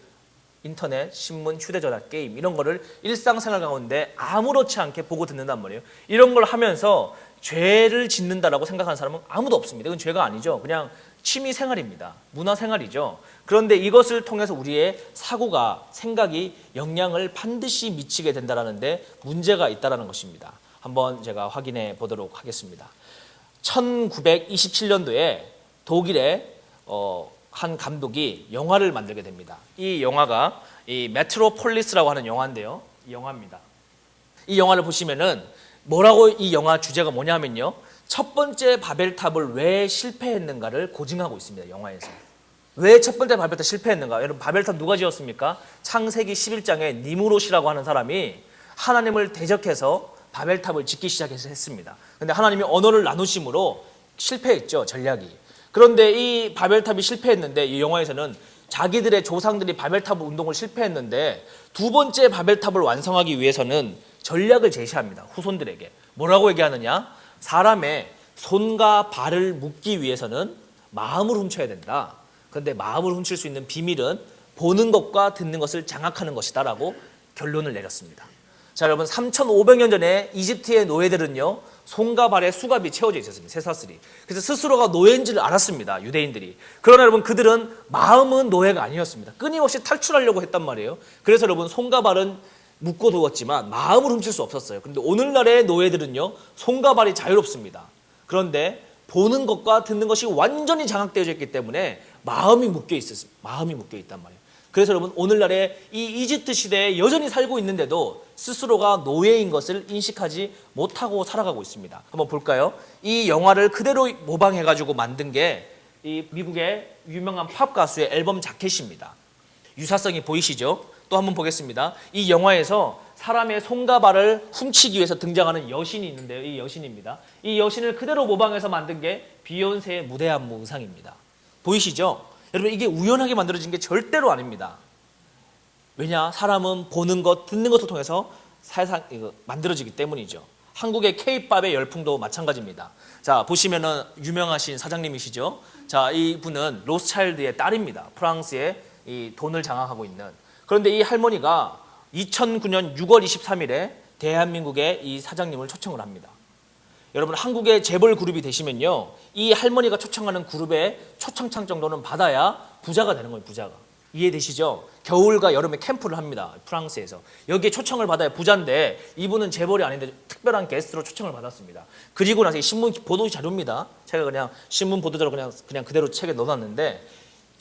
인터넷, 신문, 휴대전화, 게임 이런 거를 일상생활 가운데 아무렇지 않게 보고 듣는단 말이에요. 이런 걸 하면서 죄를 짓는다라고 생각하는 사람은 아무도 없습니다. 이건 죄가 아니죠. 그냥 취미 생활입니다. 문화 생활이죠. 그런데 이것을 통해서 우리의 사고가, 생각이 영향을 반드시 미치게 된다는데 문제가 있다는 것입니다. 한번 제가 확인해 보도록 하겠습니다. 1927년도에 독일의 한 감독이 영화를 만들게 됩니다. 이 영화가 이 메트로폴리스라고 하는 영화인데요. 이 영화입니다. 이 영화를 보시면은 뭐라고 이 영화 주제가 뭐냐면요, 첫 번째 바벨탑을 왜 실패했는가를 고증하고 있습니다. 영화에서. 왜 첫 번째 바벨탑 실패했는가? 여러분, 바벨탑 누가 지었습니까? 창세기 11장에 니무롯이라고 하는 사람이 하나님을 대적해서 바벨탑을 짓기 시작했습니다. 그런데 하나님이 언어를 나누심으로 실패했죠, 전략이. 그런데 이 바벨탑이 실패했는데 이 영화에서는 자기들의 조상들이 바벨탑 운동을 실패했는데 두 번째 바벨탑을 완성하기 위해서는 전략을 제시합니다. 후손들에게. 뭐라고 얘기하느냐? 사람의 손과 발을 묶기 위해서는 마음을 훔쳐야 된다. 그런데 마음을 훔칠 수 있는 비밀은 보는 것과 듣는 것을 장악하는 것이다 라고 결론을 내렸습니다. 자, 여러분, 3,500년 전에 이집트의 노예들은요, 손과 발에 수갑이 채워져 있었습니다. 쇠사슬이. 그래서 스스로가 노예인지를 알았습니다. 유대인들이. 그러나 여러분, 그들은 마음은 노예가 아니었습니다. 끊임없이 탈출하려고 했단 말이에요. 그래서 여러분, 손과 발은 묶고 두었지만 마음을 훔칠 수 없었어요. 그런데 오늘날의 노예들은요, 손과 발이 자유롭습니다. 그런데 보는 것과 듣는 것이 완전히 장악되어 있기 때문에 마음이 묶여 있단 말이에요. 그래서 여러분, 오늘날의 이 이집트 시대에 여전히 살고 있는데도 스스로가 노예인 것을 인식하지 못하고 살아가고 있습니다. 한번 볼까요? 이 영화를 그대로 모방해가지고 만든 게 이 미국의 유명한 팝 가수의 앨범 자켓입니다. 유사성이 보이시죠? 또 한번 보겠습니다. 이 영화에서 사람의 손과 발을 훔치기 위해서 등장하는 여신이 있는데요. 이 여신입니다. 이 여신을 그대로 모방해서 만든 게 비욘세의 무대 안무 의상입니다. 보이시죠? 여러분, 이게 우연하게 만들어진 게 절대로 아닙니다. 왜냐? 사람은 보는 것, 듣는 것을 통해서 만들어지기 때문이죠. 한국의 K-팝의 열풍도 마찬가지입니다. 자, 보시면은 유명하신 사장님이시죠? 자, 이분은 로스차일드의 딸입니다. 프랑스의 이 돈을 장악하고 있는. 그런데 이 할머니가 2009년 6월 23일에 대한민국의 이 사장님을 초청을 합니다. 여러분, 한국의 재벌 그룹이 되시면요, 이 할머니가 초청하는 그룹의 초청장 정도는 받아야 부자가 되는 거예요. 부자가. 이해되시죠? 겨울과 여름에 캠프를 합니다. 프랑스에서. 여기에 초청을 받아야 부자인데 이분은 재벌이 아닌데 특별한 게스트로 초청을 받았습니다. 그리고 나서 신문 보도 자료입니다. 제가 그냥 신문 보도자료 그냥 그대로 책에 넣어놨는데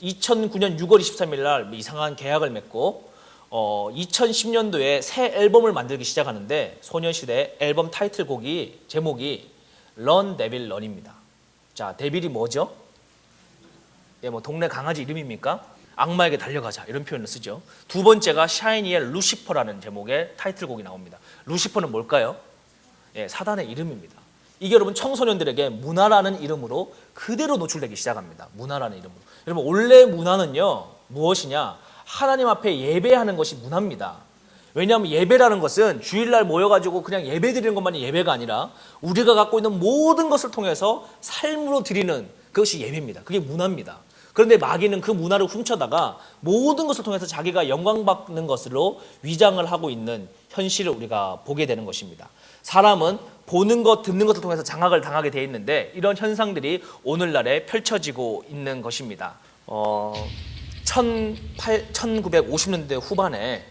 2009년 6월 23일 날 이상한 계약을 맺고 2010년도에 새 앨범을 만들기 시작하는데 소녀시대 앨범 타이틀곡이 제목이 런 데빌 런입니다. 자, 데빌이 뭐죠? 예, 뭐 동네 강아지 이름입니까? 악마에게 달려가자 이런 표현을 쓰죠. 두 번째가 샤이니의 루시퍼라는 제목의 타이틀곡이 나옵니다. 루시퍼는 뭘까요? 예, 사단의 이름입니다. 이게 여러분 청소년들에게 문화라는 이름으로 그대로 노출되기 시작합니다. 문화라는 이름으로. 여러분, 원래 문화는요 무엇이냐? 하나님 앞에 예배하는 것이 문화입니다. 왜냐하면 예배라는 것은 주일날 모여가지고 그냥 예배 드리는 것만이 예배가 아니라 우리가 갖고 있는 모든 것을 통해서 삶으로 드리는 그것이 예배입니다. 그게 문화입니다. 그런데 마귀는 그 문화를 훔쳐다가 모든 것을 통해서 자기가 영광받는 것으로 위장을 하고 있는 현실을 우리가 보게 되는 것입니다. 사람은 보는 것, 듣는 것을 통해서 장악을 당하게 되어 있는데 이런 현상들이 오늘날에 펼쳐지고 있는 것입니다. 1950년대 후반에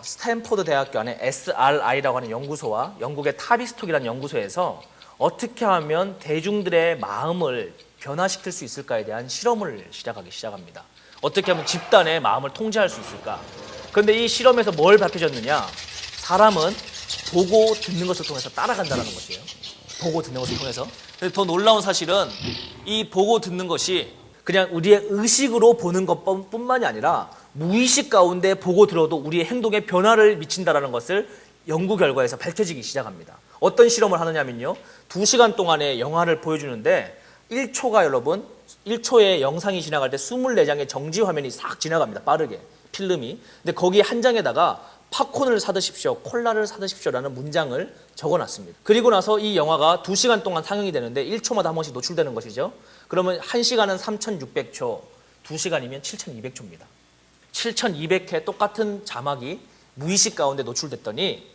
스탠포드 대학교 안에 SRI라고 하는 연구소와 영국의 타비스톡이라는 연구소에서 어떻게 하면 대중들의 마음을 변화시킬 수 있을까에 대한 실험을 시작합니다. 어떻게 하면 집단의 마음을 통제할 수 있을까? 그런데 이 실험에서 뭘 밝혀졌느냐? 사람은 보고 듣는 것을 통해서 따라간다는 것이에요. 보고 듣는 것을 통해서. 그래서 더 놀라운 사실은 이 보고 듣는 것이 그냥 우리의 의식으로 보는 것뿐만이 아니라 무의식 가운데 보고 들어도 우리의 행동에 변화를 미친다는 것을 연구 결과에서 밝혀지기 시작합니다. 어떤 실험을 하느냐면요. 2시간 동안의 영화를 보여주는데 1초가 여러분 1초에 영상이 지나갈 때 24장의 정지 화면이 싹 지나갑니다. 빠르게 필름이. 근데 거기 한 장에다가 팝콘을 사드십시오, 콜라를 사드십시오라는 문장을 적어놨습니다. 그리고 나서 이 영화가 2시간 동안 상영이 되는데 1초마다 한 번씩 노출되는 것이죠. 그러면 1시간은 3600초, 2시간이면 7200초입니다. 7200회 똑같은 자막이 무의식 가운데 노출됐더니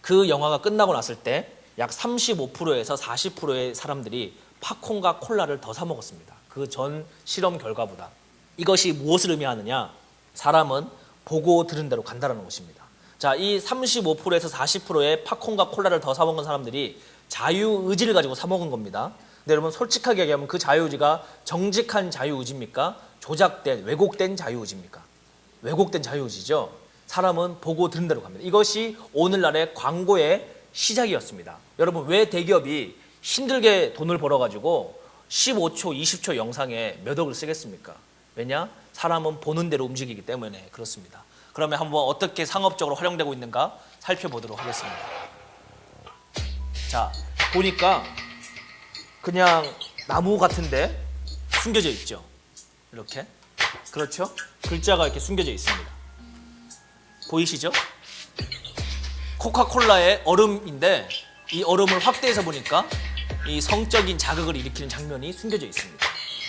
그 영화가 끝나고 났을 때 약 35%에서 40%의 사람들이 팝콘과 콜라를 더 사 먹었습니다. 그 전 실험 결과보다. 이것이 무엇을 의미하느냐? 사람은 보고 들은 대로 간다는 것입니다. 자, 이 35%에서 40%의 팝콘과 콜라를 더 사 먹은 사람들이 자유의지를 가지고 사 먹은 겁니다. 근데 여러분 솔직하게 얘기하면 그 자유의지가 정직한 자유의지입니까? 조작된, 왜곡된 자유의지입니까? 왜곡된 자유의지죠. 사람은 보고 들은 대로 갑니다. 이것이 오늘날의 광고의 시작이었습니다. 여러분 왜 대기업이 힘들게 돈을 벌어가지고 15초, 20초 영상에 몇 억을 쓰겠습니까? 왜냐? 사람은 보는 대로 움직이기 때문에 그렇습니다. 그러면 한번 어떻게 상업적으로 활용되고 있는가 살펴보도록 하겠습니다. 자, 보니까 그냥 나무 같은데 숨겨져 있죠. 이렇게. 그렇죠? 글자가 이렇게 숨겨져 있습니다. 보이시죠? 코카콜라의 얼음인데 이 얼음을 확대해서 보니까 이 성적인 자극을 일으키는 장면이 숨겨져 있습니다.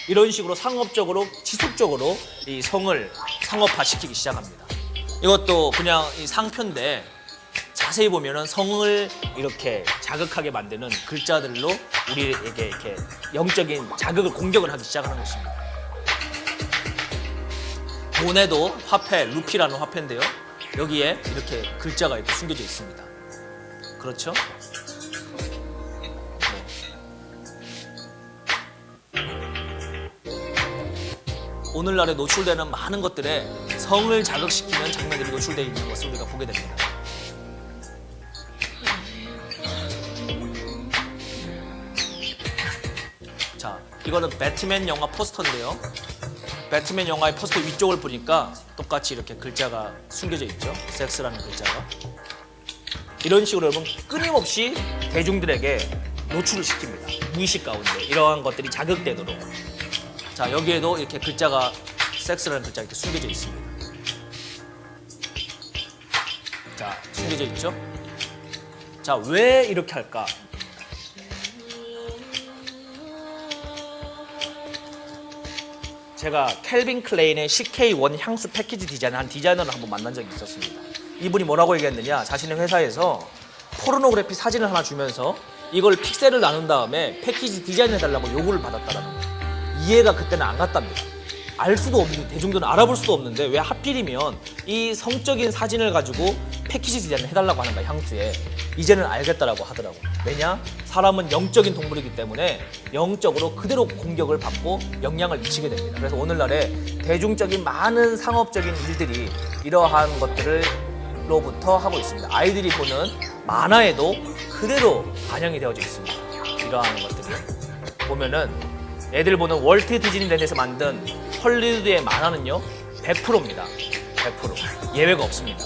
이런 식으로 상업적으로 지속적으로 이 성을 상업화시키기 시작합니다. 이것도 그냥 이 상표인데 자세히 보면은 성을 이렇게 자극하게 만드는 글자들로 우리에게 이렇게 영적인 자극을 공격을 하기 시작하는 것입니다. 돈에도 화폐, 루피라는 화폐인데요. 여기에 이렇게 글자가 이렇게 숨겨져 있습니다. 그렇죠? 오늘날에 노출되는 많은 것들에 성을 자극시키는 장면들이 노출되어 있는 것을 우리가 보게 됩니다. 자, 이거는 배트맨 영화 포스터인데요. 배트맨 영화의 포스터 위쪽을 보니까 똑같이 이렇게 글자가 숨겨져 있죠. 섹스라는 글자가. 이런 식으로 여러분 끊임없이 대중들에게 노출을 시킵니다. 무의식 가운데 이러한 것들이 자극되도록. 자, 여기에도 이렇게 글자가 섹스라는 글자가 이렇게 숨겨져 있습니다. 자, 숨겨져 있죠. 자, 왜 이렇게 할까? 제가 캘빈 클레인의 CK1 향수 패키지 디자인을 한 디자이너를 한번 만난 적이 있었습니다. 이분이 뭐라고 얘기했느냐, 자신의 회사에서 포르노그래피 사진을 하나 주면서 이걸 픽셀을 나눈 다음에 패키지 디자인을 해달라고 요구를 받았다라는 거예요. 이해가 그때는 안 갔답니다. 알 수도 없는데, 대중들은 알아볼 수도 없는데 왜 하필이면 이 성적인 사진을 가지고 패키지 디자인을 해달라고 하는가, 향수에. 이제는 알겠다라고 하더라고요. 왜냐? 사람은 영적인 동물이기 때문에 영적으로 그대로 공격을 받고 영향을 미치게 됩니다. 그래서 오늘날에 대중적인 많은 상업적인 일들이 이러한 것들로부터 하고 있습니다. 아이들이 보는 만화에도 그대로 반영이 되어져 있습니다. 이러한 것들이 보면은 애들 보는 월트 디즈니랜드에서 만든 헐리우드의 만화는요 100%입니다. 100% 예외가 없습니다.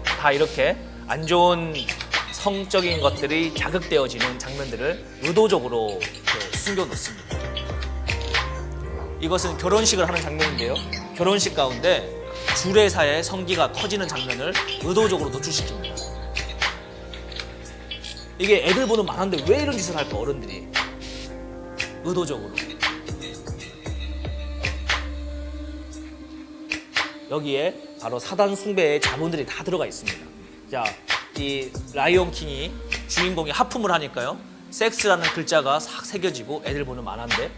다 이렇게 안 좋은 성적인 것들이 자극되어지는 장면들을 의도적으로 숨겨놓습니다. 이것은 결혼식을 하는 장면인데요. 결혼식 가운데 주례사의 성기가 터지는 장면을 의도적으로 노출시킵니다. 이게 애들 보는 만화인데 왜 이런 짓을 할까, 어른들이. 의도적으로. 여기에 바로 사단 숭배의 자본들이 다 들어가 있습니다. 자, 이 라이온 킹이 주인공이 하품을 하니까요, 섹스라는 글자가 싹 새겨지고 애들 보는 만화인데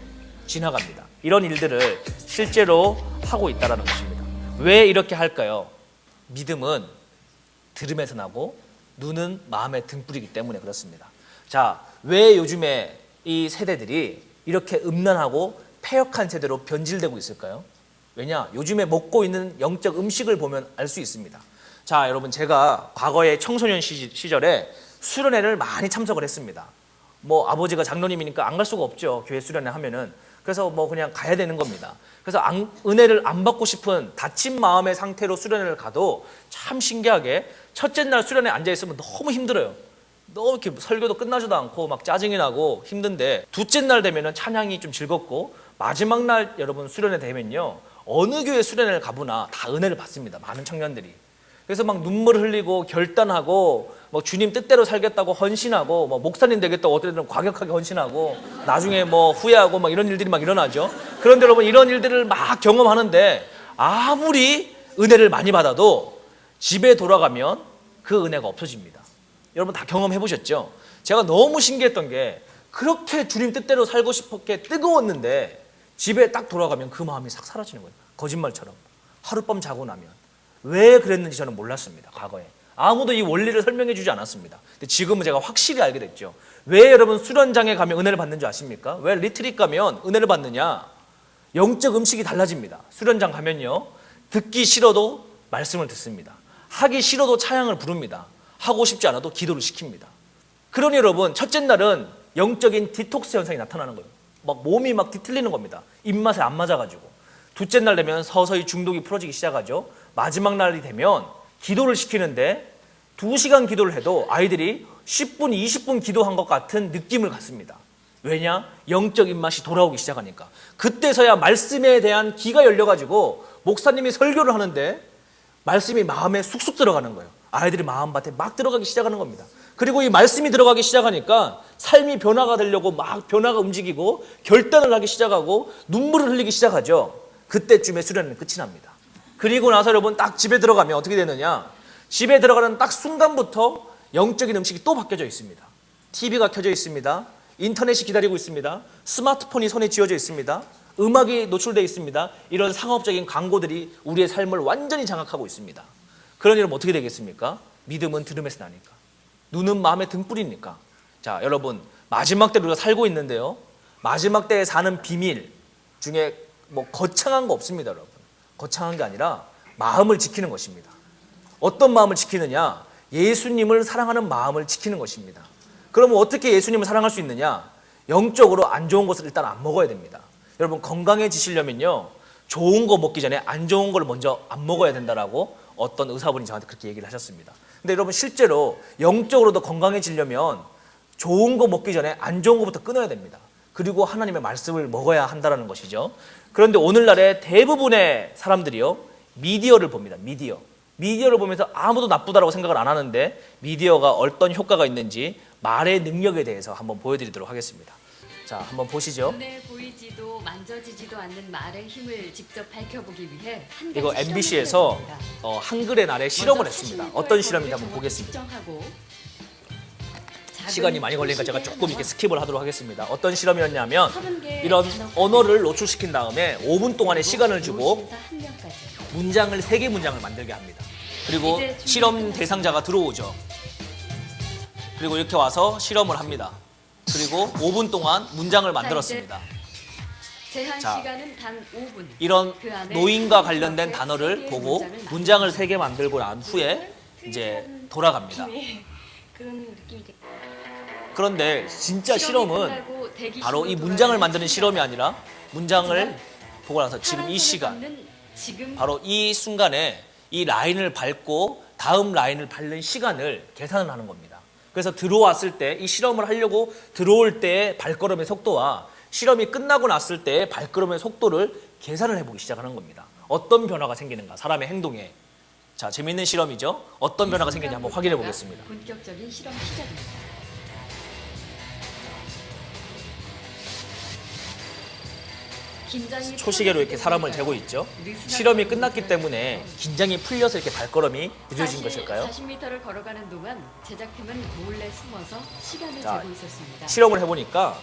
지나갑니다. 이런 일들을 실제로 하고 있다는 것입니다. 왜 이렇게 할까요? 믿음은 들음에서 나고 눈은 마음의 등불이기 때문에 그렇습니다. 자, 왜 요즘에 이 세대들이 이렇게 음란하고 패역한 세대로 변질되고 있을까요? 왜냐? 요즘에 먹고 있는 영적 음식을 보면 알 수 있습니다. 자, 여러분, 제가 과거에 청소년 시절에 수련회를 많이 참석을 했습니다. 뭐 아버지가 장로님이니까 안 갈 수가 없죠. 교회 수련회 하면은. 그래서 뭐 그냥 가야 되는 겁니다. 그래서 은혜를 안 받고 싶은 다친 마음의 상태로 수련회를 가도 참 신기하게 첫째 날 수련회에 앉아 있으면 너무 힘들어요. 너무 이렇게 설교도 끝나지도 않고 막 짜증이 나고 힘든데, 둘째 날 되면은 찬양이 좀 즐겁고, 마지막 날 여러분 수련회 되면요, 어느 교회 수련회를 가보나 다 은혜를 받습니다. 많은 청년들이. 그래서 막 눈물 흘리고 결단하고 뭐 주님 뜻대로 살겠다고 헌신하고 뭐 목사님 되겠다고 어떤 때는 과격하게 헌신하고 나중에 뭐 후회하고 막 이런 일들이 막 일어나죠. 그런데 여러분, 이런 일들을 막 경험하는데 아무리 은혜를 많이 받아도 집에 돌아가면 그 은혜가 없어집니다. 여러분 다 경험해 보셨죠? 제가 너무 신기했던 게, 그렇게 주님 뜻대로 살고 싶었게 뜨거웠는데 집에 딱 돌아가면 그 마음이 싹 사라지는 거예요. 거짓말처럼. 하룻밤 자고 나면. 왜 그랬는지 저는 몰랐습니다. 과거에 아무도 이 원리를 설명해 주지 않았습니다. 근데 지금은 제가 확실히 알게 됐죠. 왜 여러분 수련장에 가면 은혜를 받는 줄 아십니까? 왜 리트릿 가면 은혜를 받느냐? 영적 음식이 달라집니다. 수련장 가면요, 듣기 싫어도 말씀을 듣습니다. 하기 싫어도 찬양을 부릅니다. 하고 싶지 않아도 기도를 시킵니다. 그러니 여러분, 첫째 날은 영적인 디톡스 현상이 나타나는 거예요. 막 몸이 막 뒤틀리는 겁니다. 입맛에 안 맞아가지고. 둘째 날 되면 서서히 중독이 풀어지기 시작하죠. 마지막 날이 되면 기도를 시키는데 2시간 기도를 해도 아이들이 10분, 20분 기도한 것 같은 느낌을 갖습니다. 왜냐? 영적 입맛이 돌아오기 시작하니까. 그때서야 말씀에 대한 귀가 열려가지고 목사님이 설교를 하는데 말씀이 마음에 쑥쑥 들어가는 거예요. 아이들이 마음밭에 막 들어가기 시작하는 겁니다. 그리고 이 말씀이 들어가기 시작하니까 삶이 변화가 되려고 막 변화가 움직이고 결단을 하기 시작하고 눈물을 흘리기 시작하죠. 그때쯤에 수련은 끝이 납니다. 그리고 나서 여러분 딱 집에 들어가면 어떻게 되느냐? 집에 들어가는 딱 순간부터 영적인 음식이 또 바뀌어져 있습니다. TV가 켜져 있습니다. 인터넷이 기다리고 있습니다. 스마트폰이 손에 쥐어져 있습니다. 음악이 노출되어 있습니다. 이런 상업적인 광고들이 우리의 삶을 완전히 장악하고 있습니다. 그러니 여러분 어떻게 되겠습니까? 믿음은 들음에서 나니까. 눈은 마음의 등불이니까. 자, 여러분 마지막 때 우리가 살고 있는데요, 마지막 때에 사는 비밀 중에 뭐 거창한 거 없습니다. 여러분, 거창한 게 아니라 마음을 지키는 것입니다. 어떤 마음을 지키느냐? 예수님을 사랑하는 마음을 지키는 것입니다. 그러면 어떻게 예수님을 사랑할 수 있느냐? 영적으로 안 좋은 것을 일단 안 먹어야 됩니다. 여러분 건강해지시려면요, 좋은 거 먹기 전에 안 좋은 걸 먼저 안 먹어야 된다라고 어떤 의사분이 저한테 그렇게 얘기를 하셨습니다. 근데 여러분 실제로 영적으로도 건강해지려면 좋은 거 먹기 전에 안 좋은 거부터 끊어야 됩니다. 그리고 하나님의 말씀을 먹어야 한다는 것이죠. 그런데 오늘날의 대부분의 사람들이요, 미디어를 봅니다. 미디어를 보면서 아무도 나쁘다라고 생각을 안 하는데 미디어가 어떤 효과가 있는지 말의 능력에 대해서 한번 보여드리도록 하겠습니다. 자, 한번 보시죠. 눈에 보이지도 만져지지도 않는 말의 힘을 직접 밝혀보기 위해 한 가지 이거 실험을 MBC에서 해봤습니다. 한글의 날에 실험을 먼저 했습니다. 40m 어떤 실험인지 거리를 한번 정확히 보겠습니다. 측정하고 시간이 많이 걸리니까 제가 조금 이렇게 스킵을 하도록 하겠습니다. 어떤 실험이었냐면 30개의 이런 단어까지 언어를 노출시킨 다음에 5분 동안의 시간을 주고 노신사 한 명까지. 문장을 3개 문장을 만들게 합니다. 그리고 이제 준비 실험 끝났습니다. 대상자가 들어오죠. 그리고 이렇게 와서 실험을 합니다. 그리고 5분 동안 문장을 만들었습니다. 제한 자, 시간은 단 5분. 이런 그 안에 노인과 한 관련된 문장에 단어를 세 개의 보고 문장을 문장을 3개 만들고 난 후에 이제 돌아갑니다. 그런 느낌이 돼. 그런데 진짜 실험은 끝나고 대기실로 바로 이 돌아가는 문장을 만드는 순간, 실험이 아니라 문장을 보고 나서 지금 파란 이 손을 시간, 잡는 지금 바로 이 순간에 이 라인을 밟고 다음 라인을 밟는 시간을 계산을 하는 겁니다. 그래서 들어왔을 때 이 실험을 하려고 들어올 때의 발걸음의 속도와 실험이 끝나고 났을 때의 발걸음의 속도를 계산을 해보기 시작하는 겁니다. 어떤 변화가 생기는가, 사람의 행동에. 자, 재밌는 실험이죠. 어떤 변화가 생기는지 한번 확인해 보겠습니다. 본격적인 실험 시작입니다. 긴장이 초시계로 이렇게 사람을 재고 있죠. 실험이 끝났기 때문에 긴장이 풀려서 이렇게 발걸음이 느려진 것일까요? 40m를 걸어가는 동안 제작팀은 몰래 숨어서 시간을 자, 재고 있었습니다. 실험을 해보니까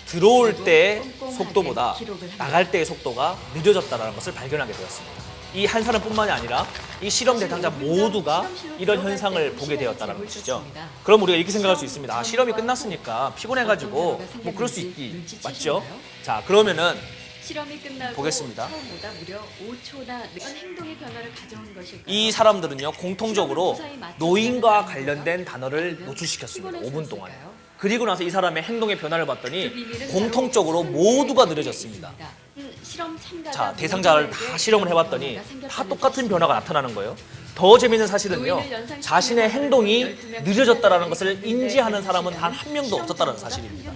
들어올 때의 꼼꼼하게 속도보다 기록을 합니다. 나갈 때의 속도가 늦어졌다는 것을 발견하게 되었습니다. 이 한 사람뿐만이 아니라 이 실험 대상자 모두가 이런 현상을 보게 되었다는 것이죠. 그럼 우리가 이렇게 생각할 수 있습니다. 아, 실험이 끝났으니까 피곤해가지고 뭐 그럴 수 있기 맞죠? 자, 그러면은 실험이 끝나고 보겠습니다. 처음보다 무려 5초나 늦은 행동의 변화를 가져온 것일까요? 이 사람들은요 공통적으로 노인과 관련된 단어를 노출시켰습니다. 5분 동안. 그리고 나서 이 사람의 행동의 변화를 봤더니 공통적으로 모두가 느려졌습니다. 실험 참가자 자, 대상자를 다 실험을 해봤더니 다 똑같은 변화가 나타나는 거예요. 더 재미있는 사실은요, 자신의 행동이 늦어졌다는 것을 인지하는 사람은 단 한 명도 없었다는 사실입니다.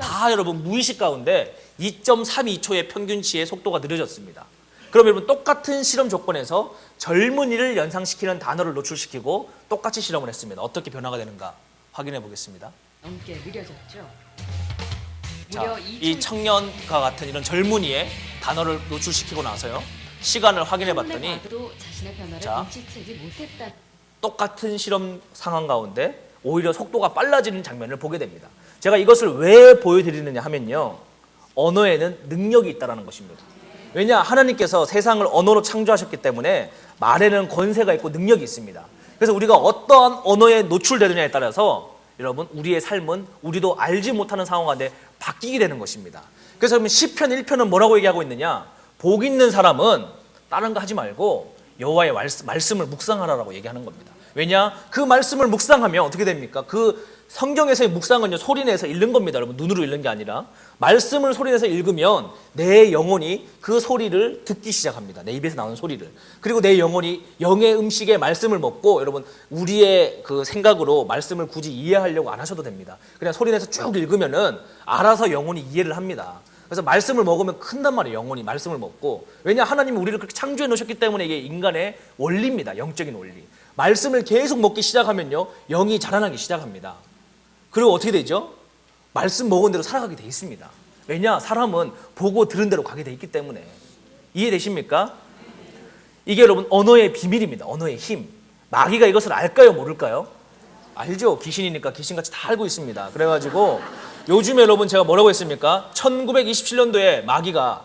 다 여러분 무의식 가운데 2.32초의 평균치의 속도가 느려졌습니다. 그럼 여러분 똑같은 실험 조건에서 젊은이를 연상시키는 단어를 노출시키고 똑같이 실험을 했습니다. 어떻게 변화가 되는가 확인해 보겠습니다. 넘게 느려졌죠. 자, 이 청년과 같은 이런 젊은이의 단어를 노출시키고 나서요. 시간을 확인해 봤더니 자신의 변화를 자, 눈치채지 못했다. 똑같은 실험 상황 가운데 오히려 속도가 빨라지는 장면을 보게 됩니다. 제가 이것을 왜 보여드리느냐 하면요. 언어에는 능력이 있다는 것입니다. 왜냐? 하나님께서 세상을 언어로 창조하셨기 때문에 말에는 권세가 있고 능력이 있습니다. 그래서 우리가 어떠한 언어에 노출되느냐에 따라서 여러분 우리의 삶은 우리도 알지 못하는 상황 가운데 바뀌게 되는 것입니다. 그래서 그러면 시편 1편은 뭐라고 얘기하고 있느냐? 복 있는 사람은 다른 거 하지 말고 여호와의 말씀을 묵상하라라고 얘기하는 겁니다. 왜냐? 그 말씀을 묵상하면 어떻게 됩니까? 그 성경에서의 묵상은요 소리내서 읽는 겁니다. 여러분 눈으로 읽는 게 아니라 말씀을 소리내서 읽으면 내 영혼이 그 소리를 듣기 시작합니다. 내 입에서 나오는 소리를. 그리고 내 영혼이 영의 음식의 말씀을 먹고 여러분 우리의 그 생각으로 말씀을 굳이 이해하려고 안 하셔도 됩니다. 그냥 소리내서 쭉 읽으면은 알아서 영혼이 이해를 합니다. 그래서 말씀을 먹으면 큰단 말이에요. 영혼이 말씀을 먹고. 왜냐? 하나님이 우리를 그렇게 창조해 놓으셨기 때문에 이게 인간의 원리입니다. 영적인 원리. 말씀을 계속 먹기 시작하면요 영이 자라나기 시작합니다. 그리고 어떻게 되죠? 말씀 먹은 대로 살아가게 돼 있습니다. 왜냐? 사람은 보고 들은 대로 가게 돼 있기 때문에. 이해되십니까? 이게 여러분 언어의 비밀입니다. 언어의 힘. 마귀가 이것을 알까요? 모를까요? 알죠. 귀신이니까 귀신같이 다 알고 있습니다. 그래가지고 요즘에 여러분 제가 뭐라고 했습니까? 1927년도에 마귀가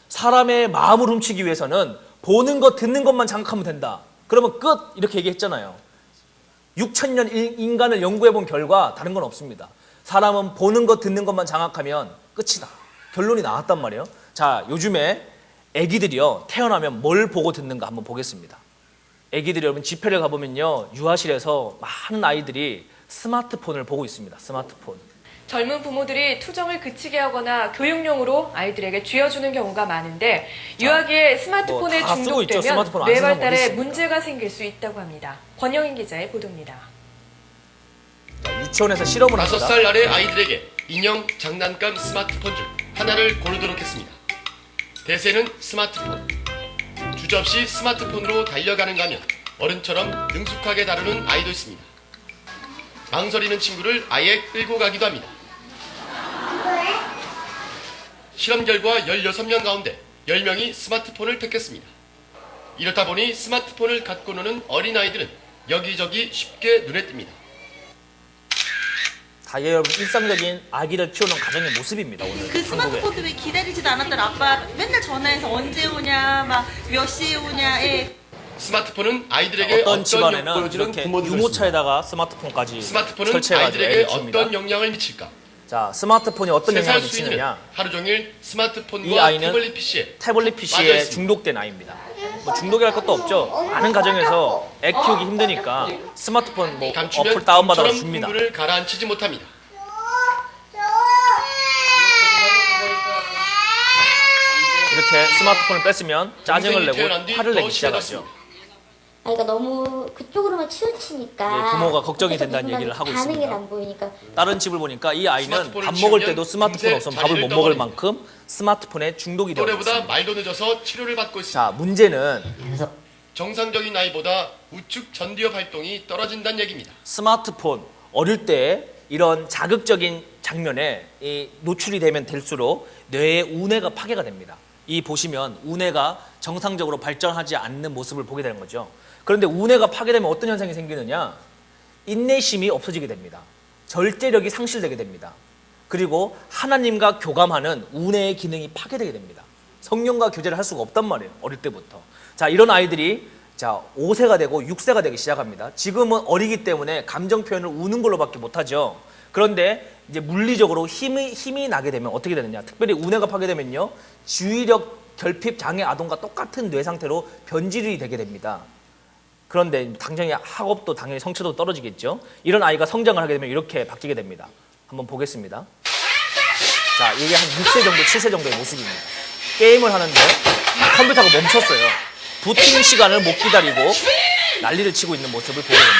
사람의 마음을 훔치기 위해서는 보는 것 듣는 것만 장악하면 된다. 그러면 끝! 이렇게 얘기했잖아요. 6,000년 인간을 연구해본 결과 다른 건 없습니다. 사람은 보는 것 듣는 것만 장악하면 끝이다. 결론이 나왔단 말이에요. 자, 요즘에 애기들이요 태어나면 뭘 보고 듣는가 한번 보겠습니다. 애기들이 여러분 집회를 가보면요 유아실에서 많은 아이들이 스마트폰을 보고 있습니다. 스마트폰. 젊은 부모들이 투정을 그치게 하거나 교육용으로 아이들에게 쥐어주는 경우가 많은데 유아기에 스마트폰에 다 쓰고 있죠. 중독되면 스마트폰 안 쓰는 뇌 사람 어디 발달에 있습니까? 문제가 생길 수 있다고 합니다. 권영인 기자의 보도입니다. 자, 유치원에서 실험을 합니다. 5살 아래 아이들에게 인형, 장난감, 스마트폰 중 하나를 고르도록 했습니다. 대세는 스마트폰. 주저없이 스마트폰으로 달려가는가 하면 어른처럼 능숙하게 다루는 아이도 있습니다. 망설이는 친구를 아예 끌고 가기도 합니다. 실험 결과 16명 가운데 10명이 스마트폰을 택했습니다. 이렇다 보니 스마트폰을 갖고 노는 어린아이들은 여기저기 쉽게 눈에 띕니다. 다 여러분 일상적인 아기를 키우는 가정의 모습입니다. 오늘 그 한국에. 스마트폰 때문에 기다리지도 않았던 아빠 맨날 전화해서 언제 오냐 막 몇 시에 오냐 스마트폰은 아이들에게 어떤 어떤 집안에는 욕구를 이렇게 부모들도 있습니다. 유모차에다가 스마트폰까지 스마트폰은 설치해가지고 아이들에게 애를 키웁니다. 어떤 영향을 미칠까? 자, 스마트폰이 어떤 3살 영향을 수인이는 미치느냐? 하루 종일 이 스마트폰과 아이는 태블릿 PC에 태블릿 PC에 빠져있습니다. 중독된 아이입니다. 뭐 중독이랄 것도 없죠. 많은 가정에서 애 키우기 힘드니까 스마트폰 뭐 감추면 어플 다운받아서 꿈처럼 줍니다. 공부를 가라앉히지 못합니다. 이렇게 스마트폰을 뺐으면 짜증을 동생이 태어난 내고 뒤 화를 더 내기 시작하죠. 심해졌습니다. 그러니까 너무 그쪽으로만 치우치니까 네, 부모가 걱정이 그쪽에 된다는 얘기를 하고 반응이 있습니다. 안 보이니까 다른 집을 보니까 이 아이는 스마트폰을 밥 먹을 치우면 때도 스마트폰 금세 없으면 밥을 못 자리를 먹을 떠버립니다. 만큼 스마트폰에 중독이 되어 또래보다 있습니다. 말도 늦어서 치료를 받고 있습니다. 자, 문제는 정상적인 나이보다 우측 전두엽 활동이 떨어진다는 얘기입니다. 스마트폰 어릴 때 이런 자극적인 장면에 이 노출이 되면 될수록 뇌의 우뇌가 파괴가 됩니다. 이 보시면 우뇌가 정상적으로 발전하지 않는 모습을 보게 되는 거죠. 그런데 우뇌가 파괴되면 어떤 현상이 생기느냐? 인내심이 없어지게 됩니다. 절제력이 상실되게 됩니다. 그리고 하나님과 교감하는 우뇌의 기능이 파괴되게 됩니다. 성령과 교제를 할 수가 없단 말이에요. 어릴 때부터. 자, 이런 아이들이 자 5세가 되고 6세가 되기 시작합니다. 지금은 어리기 때문에 감정 표현을 우는 걸로밖에 못하죠. 그런데 이제 물리적으로 힘이 나게 되면 어떻게 되느냐. 특별히 운해가 파게 되면요. 주의력 결핍 장애 아동과 똑같은 뇌 상태로 변질이 되게 됩니다. 그런데 당장에 학업도 당연히 성취도 떨어지겠죠. 이런 아이가 성장을 하게 되면 이렇게 바뀌게 됩니다. 한번 보겠습니다. 자, 이게 한 6세 정도, 7세 정도의 모습입니다. 게임을 하는데 컴퓨터가 멈췄어요. 부팅 시간을 못 기다리고 난리를 치고 있는 모습을 보게 됩니다.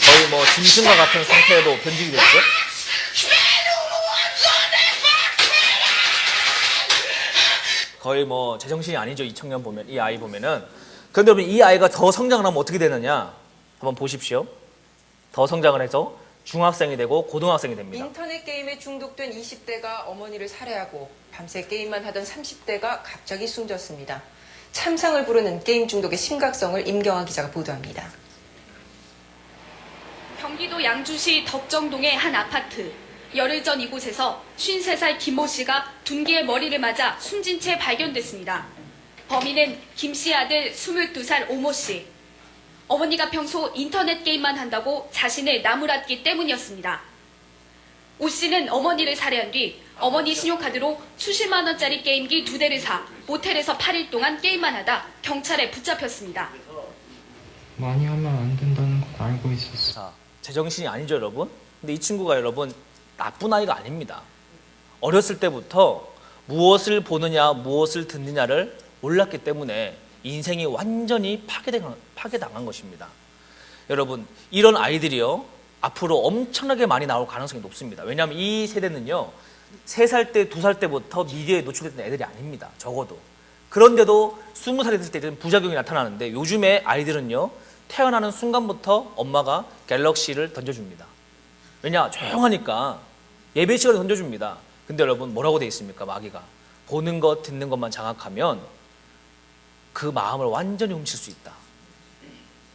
거의 뭐 짐승과 같은 상태로 변질이 됐죠. 거의 뭐 제정신이 아니죠. 이 청년 보면, 이 아이 보면은. 그런데 여러분, 이 아이가 더 성장을 하면 어떻게 되느냐 한번 보십시오. 더 성장을 해서 중학생이 되고 고등학생이 됩니다. 인터넷 게임에 중독된 20대가 어머니를 살해하고 밤새 게임만 하던 30대가 갑자기 숨졌습니다. 참상을 부르는 게임 중독의 심각성을 임경아 기자가 보도합니다. 경기도 양주시 덕정동의 한 아파트. 열흘 전 이곳에서 53살 김모 씨가 둔기의 머리를 맞아 숨진 채 발견됐습니다. 범인은 김 씨의 아들 22살 오모 씨. 어머니가 평소 인터넷 게임만 한다고 자신을 나무랐기 때문이었습니다. 오 씨는 어머니를 살해한 뒤 어머니 신용카드로 수십만 원짜리 게임기 2대를 사 모텔에서 8일 동안 게임만 하다 경찰에 붙잡혔습니다. 많이 하면 안 된다는 걸 알고 있었어. 자, 제정신이 아니죠, 여러분? 근데 이 친구가 여러분 나쁜 아이가 아닙니다. 어렸을 때부터 무엇을 보느냐, 무엇을 듣느냐를 몰랐기 때문에 인생이 완전히 파괴당한 것입니다. 여러분, 이런 아이들이요, 앞으로 엄청나게 많이 나올 가능성이 높습니다. 왜냐하면 이 세대는요, 3살 때, 2살 때부터 미디어에 노출됐던 애들이 아닙니다. 적어도. 그런데도 20살이 됐을 때는 부작용이 나타나는데 요즘에 아이들은요, 태어나는 순간부터 엄마가 갤럭시를 던져줍니다. 왜냐? 조용하니까 예배 시간에 던져줍니다. 근데 여러분 뭐라고 돼 있습니까? 마귀가 보는 것, 듣는 것만 장악하면 그 마음을 완전히 훔칠 수 있다.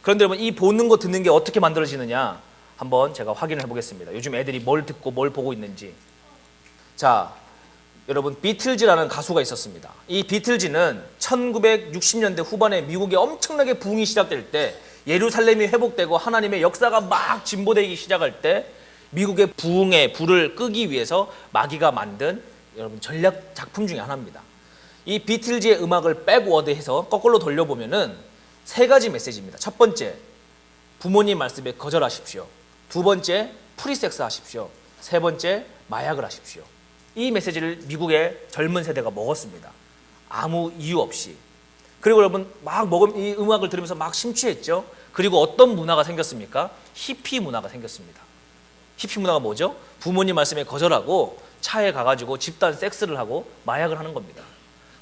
그런데 여러분 이 보는 것, 듣는 게 어떻게 만들어지느냐 한번 제가 확인을 해보겠습니다. 요즘 애들이 뭘 듣고 뭘 보고 있는지. 자, 여러분 비틀즈라는 가수가 있었습니다. 이 비틀즈는 1960년대 후반에 미국에 엄청나게 부흥이 시작될 때, 예루살렘이 회복되고 하나님의 역사가 막 진보되기 시작할 때 미국의 부흥의 불을 끄기 위해서 마귀가 만든 여러분 전략 작품 중에 하나입니다. 이 비틀즈의 음악을 백워드해서 거꾸로 돌려보면은 3가지 메시지입니다. 첫 번째, 부모님 말씀에 거절하십시오. 2번째, 프리섹스 하십시오. 3번째, 마약을 하십시오. 이 메시지를 미국의 젊은 세대가 먹었습니다. 아무 이유 없이. 그리고 여러분 막 이 음악을 들으면서 막 심취했죠. 그리고 어떤 문화가 생겼습니까? 히피 문화가 생겼습니다. 히피 문화가 뭐죠? 부모님 말씀에 거절하고 차에 가가지고 집단 섹스를 하고 마약을 하는 겁니다.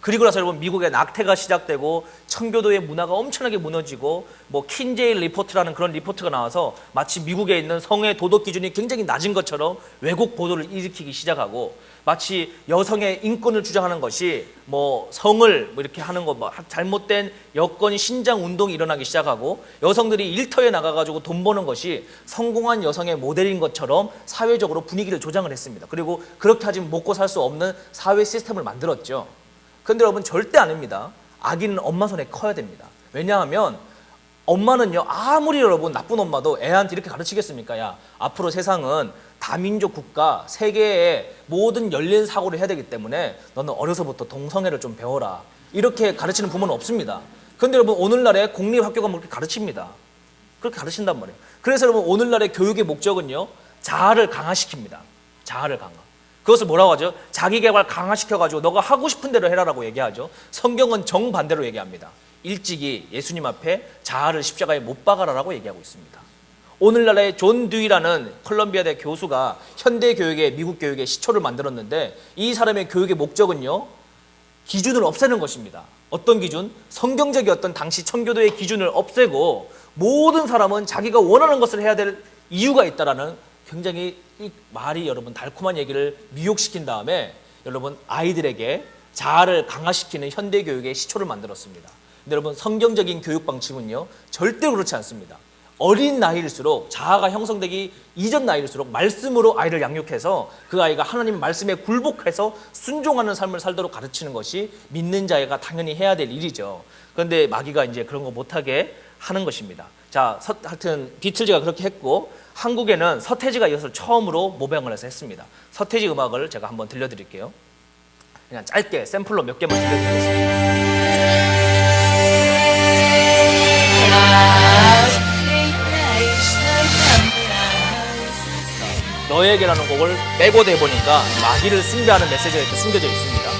그리고 나서 여러분 미국의 낙태가 시작되고 청교도의 문화가 엄청나게 무너지고 뭐 킨제이 리포트라는 그런 리포트가 나와서 마치 미국에 있는 성의 도덕 기준이 굉장히 낮은 것처럼 왜곡 보도를 일으키기 시작하고, 마치 여성의 인권을 주장하는 것이 뭐 성을 뭐 이렇게 하는 거 뭐 잘못된 여건 신장 운동이 일어나기 시작하고, 여성들이 일터에 나가가지고 돈 버는 것이 성공한 여성의 모델인 것처럼 사회적으로 분위기를 조장을 했습니다. 그리고 그렇게 하지 먹고 살 수 없는 사회 시스템을 만들었죠. 그런데 여러분 절대 아닙니다. 아기는 엄마 손에 커야 됩니다. 왜냐하면 엄마는요, 아무리 여러분 나쁜 엄마도 애한테 이렇게 가르치겠습니까? 야, 앞으로 세상은 다민족 국가, 세계의 모든 열린 사고를 해야 되기 때문에 너는 어려서부터 동성애를 좀 배워라. 이렇게 가르치는 부모는 없습니다. 그런데 여러분 오늘날에 공립학교가 그렇게 가르칩니다. 그렇게 가르친단 말이에요. 그래서 여러분 오늘날의 교육의 목적은요, 자아를 강화시킵니다. 자아를 강화. 그것을 뭐라고 하죠? 자기개발 강화시켜가지고 너가 하고 싶은 대로 해라라고 얘기하죠. 성경은 정반대로 얘기합니다. 일찍이 예수님 앞에 자아를 십자가에 못 박아라라고 얘기하고 있습니다. 오늘날의 존 듀이라는 콜럼비아대 교수가 현대 교육의, 미국 교육의 시초를 만들었는데, 이 사람의 교육의 목적은요, 기준을 없애는 것입니다. 어떤 기준? 성경적이었던 당시 청교도의 기준을 없애고 모든 사람은 자기가 원하는 것을 해야 될 이유가 있다라는 굉장히 이 말이 여러분 달콤한 얘기를 미혹시킨 다음에 여러분 아이들에게 자아를 강화시키는 현대 교육의 시초를 만들었습니다. 근데 여러분 성경적인 교육 방침은요 절대 그렇지 않습니다. 어린 나이일수록 자아가 형성되기 이전 나이일수록 말씀으로 아이를 양육해서 그 아이가 하나님의 말씀에 굴복해서 순종하는 삶을 살도록 가르치는 것이 믿는 자가 당연히 해야 될 일이죠. 그런데 마귀가 이제 그런 거 못하게 하는 것입니다. 자, 하여튼 비틀즈가 그렇게 했고 한국에는 서태지가 이것을 처음으로 모방을 해서 했습니다. 서태지 음악을 제가 한번 들려드릴게요. 그냥 짧게 샘플로 몇 개만 들려드리겠습니다. 너에게라는 곡을 백워드 해보니까 마귀를 숭배하는 메시지가 이렇게 숨겨져 있습니다.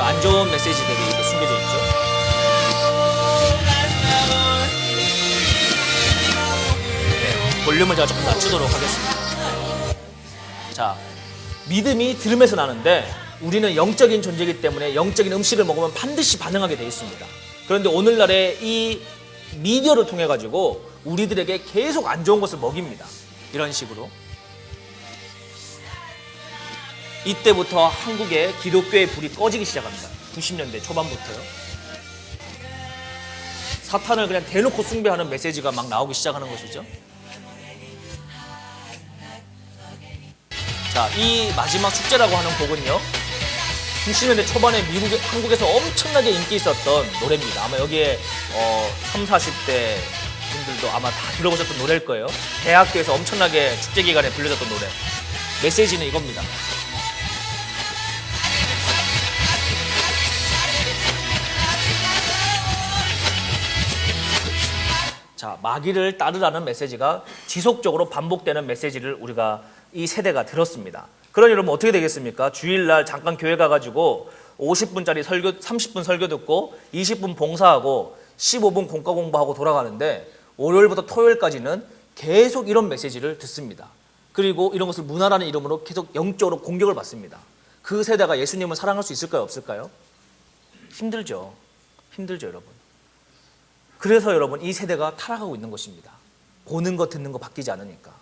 안 좋은 메시지들이 이렇게 숨겨져 있죠. 네, 볼륨을 제가 조금 낮추도록 하겠습니다. 자, 믿음이 들음에서 나는데 우리는 영적인 존재이기 때문에 영적인 음식을 먹으면 반드시 반응하게 되어 있습니다. 그런데 오늘날의 이 미디어를 통해 가지고 우리들에게 계속 안 좋은 것을 먹입니다. 이런 식으로. 이때부터 한국의 기독교의 불이 꺼지기 시작합니다. 90년대 초반부터요. 사탄을 그냥 대놓고 숭배하는 메시지가 막 나오기 시작하는 것이죠. 자, 이 마지막 축제라고 하는 곡은요, 90년대 초반에 한국에서 엄청나게 인기 있었던 노래입니다. 아마 여기에 30, 40대 분들도 아마 다 들어보셨던 노래일 거예요. 대학교에서 엄청나게 축제 기간에 불려졌던 노래. 메시지는 이겁니다. 자, 마귀를 따르라는 메시지가 지속적으로 반복되는 메시지를 우리가 이 세대가 들었습니다. 그러니 여러분 어떻게 되겠습니까? 주일날 잠깐 교회 가가지고 50분짜리 설교, 30분 설교 듣고 20분 봉사하고 15분 공과 공부하고 돌아가는데 월요일부터 토요일까지는 계속 이런 메시지를 듣습니다. 그리고 이런 것을 문화라는 이름으로 계속 영적으로 공격을 받습니다. 그 세대가 예수님을 사랑할 수 있을까요? 없을까요? 힘들죠. 힘들죠, 여러분. 그래서 여러분 이 세대가 타락하고 있는 것입니다. 보는 거 듣는 거 바뀌지 않으니까.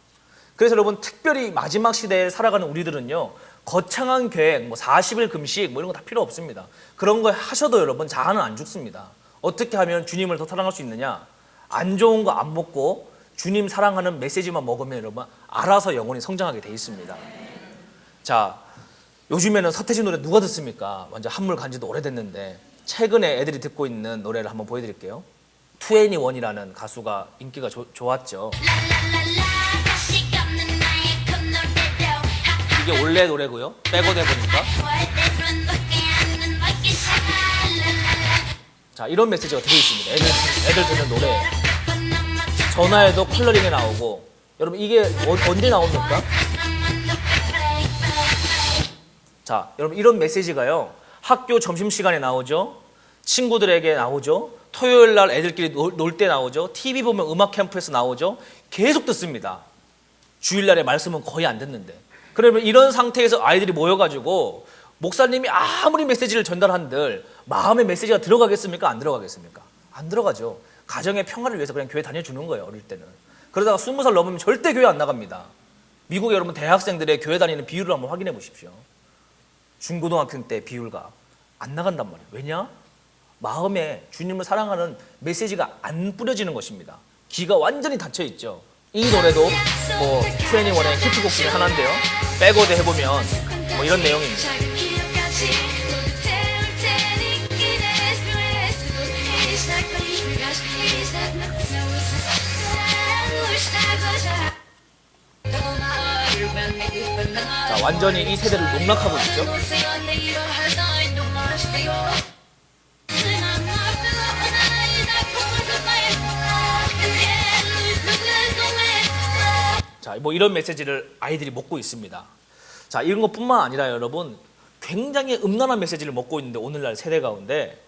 그래서 여러분 특별히 마지막 시대에 살아가는 우리들은요, 거창한 계획, 뭐 40일 금식 뭐 이런 거 다 필요 없습니다. 그런 거 하셔도 여러분 자아는 안 죽습니다. 어떻게 하면 주님을 더 사랑할 수 있느냐? 안 좋은 거 안 먹고 주님 사랑하는 메시지만 먹으면 여러분 알아서 영혼이 성장하게 돼 있습니다. 자, 요즘에는 서태지 노래 누가 듣습니까? 완전 한물 간지도 오래됐는데 최근에 애들이 듣고 있는 노래를 한번 보여드릴게요. 2NE1이라는 가수가 인기가 좋았죠. 이게 원래 노래고요. 백워드 해보니까. 자, 이런 메시지가 들어있습니다. 애들 듣는 노래. 전화에도 컬러링에 나오고. 여러분 이게 언제 나옵니까? 자, 여러분 이런 메시지가요, 학교 점심시간에 나오죠. 친구들에게 나오죠. 토요일 날 애들끼리 놀 때 나오죠. TV 보면 음악 캠프에서 나오죠. 계속 듣습니다. 주일날에 말씀은 거의 안 듣는데. 그러면 이런 상태에서 아이들이 모여가지고 목사님이 아무리 메시지를 전달한들 마음의 메시지가 들어가겠습니까? 안 들어가겠습니까? 안 들어가죠. 가정의 평화를 위해서 그냥 교회 다녀주는 거예요, 어릴 때는. 그러다가 20살 넘으면 절대 교회 안 나갑니다. 미국의 여러분 대학생들의 교회 다니는 비율을 한번 확인해 보십시오. 중고등학생 때 비율과 안 나간단 말이에요. 왜냐? 마음에 주님을 사랑하는 메시지가 안 뿌려지는 것입니다. 귀가 완전히 닫혀 있죠. 이 노래도 뭐 2NE1의 히트곡 중에 하나인데요. 백워드 해보면 뭐 이런 내용입니다. 자, 완전히 이 세대를 농락하고 있죠. 자, 뭐 이런 메시지를 아이들이 먹고 있습니다. 자, 이런 것뿐만 아니라 여러분 굉장히 음란한 메시지를 먹고 있는데 오늘날 세대 가운데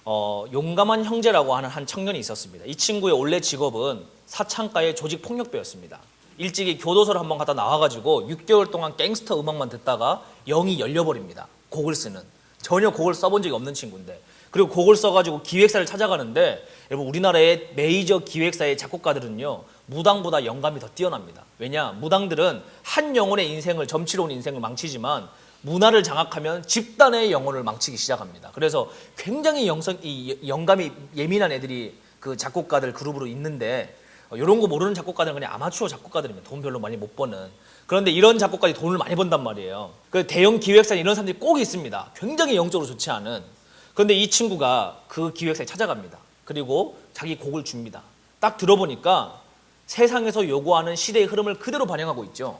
용감한 형제라고 하는 한 청년이 있었습니다. 이 친구의 원래 직업은 사창가의 조직 폭력배였습니다. 일찍이 교도소를 한번 갔다 나와가지고 6개월 동안 갱스터 음악만 듣다가 영이 열려버립니다. 곡을 쓰는. 전혀 곡을 써본 적이 없는 친구인데. 그리고 곡을 써가지고 기획사를 찾아가는데 여러분 우리나라의 메이저 기획사의 작곡가들은요, 무당보다 영감이 더 뛰어납니다. 왜냐? 무당들은 한 영혼의 인생을, 점치러운 인생을 망치지만 문화를 장악하면 집단의 영혼을 망치기 시작합니다. 그래서 굉장히 영감이 예민한 애들이 그 작곡가들 그룹으로 있는데 이런 거 모르는 작곡가들은 그냥 아마추어 작곡가들입니다. 돈 별로 많이 못 버는. 그런데 이런 작곡가들이 돈을 많이 번단 말이에요. 그 대형 기획사에 이런 사람들이 꼭 있습니다. 굉장히 영적으로 좋지 않은. 그런데 이 친구가 그 기획사에 찾아갑니다. 그리고 자기 곡을 줍니다. 딱 들어보니까 세상에서 요구하는 시대의 흐름을 그대로 반영하고 있죠.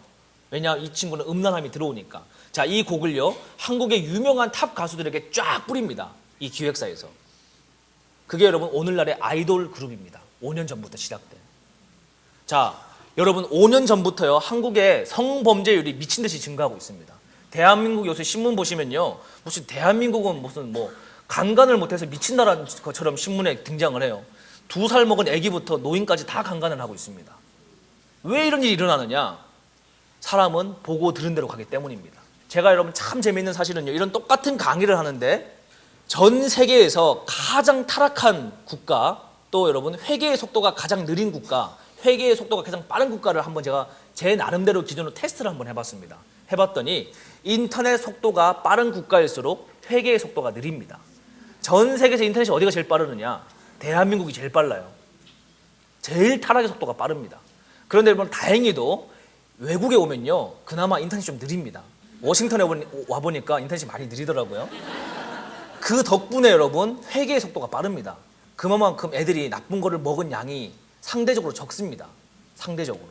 왜냐, 이 친구는 음란함이 들어오니까. 자, 이 곡을요, 한국의 유명한 탑 가수들에게 쫙 뿌립니다. 이 기획사에서. 그게 여러분 오늘날의 아이돌 그룹입니다. 5년 전부터 시작된. 자, 여러분 5년 전부터요, 한국의 성범죄율이 미친 듯이 증가하고 있습니다. 대한민국 요새 신문 보시면요, 무슨 대한민국은 무슨 뭐 강간을 못해서 미친 나라인 것처럼 신문에 등장을 해요. 2살 먹은 아기부터 노인까지 다 강간을 하고 있습니다. 왜 이런 일이 일어나느냐? 사람은 보고 들은 대로 가기 때문입니다. 제가 여러분 참 재미있는 사실은요, 이런 똑같은 강의를 하는데 전 세계에서 가장 타락한 국가, 또 여러분 회계의 속도가 가장 느린 국가, 회계의 속도가 가장 빠른 국가를 한번 제가 제 나름대로 기준으로 테스트를 한번 해봤습니다. 해봤더니 인터넷 속도가 빠른 국가일수록 회계의 속도가 느립니다. 전 세계에서 인터넷이 어디가 제일 빠르느냐? 대한민국이 제일 빨라요. 제일 타락의 속도가 빠릅니다. 그런데 여러분 다행히도 외국에 오면요, 그나마 인터넷이 좀 느립니다. 워싱턴에 와보니까 인터넷이 많이 느리더라고요. 그 덕분에 여러분 회계의 속도가 빠릅니다. 그만큼 애들이 나쁜 거를 먹은 양이 상대적으로 적습니다. 상대적으로.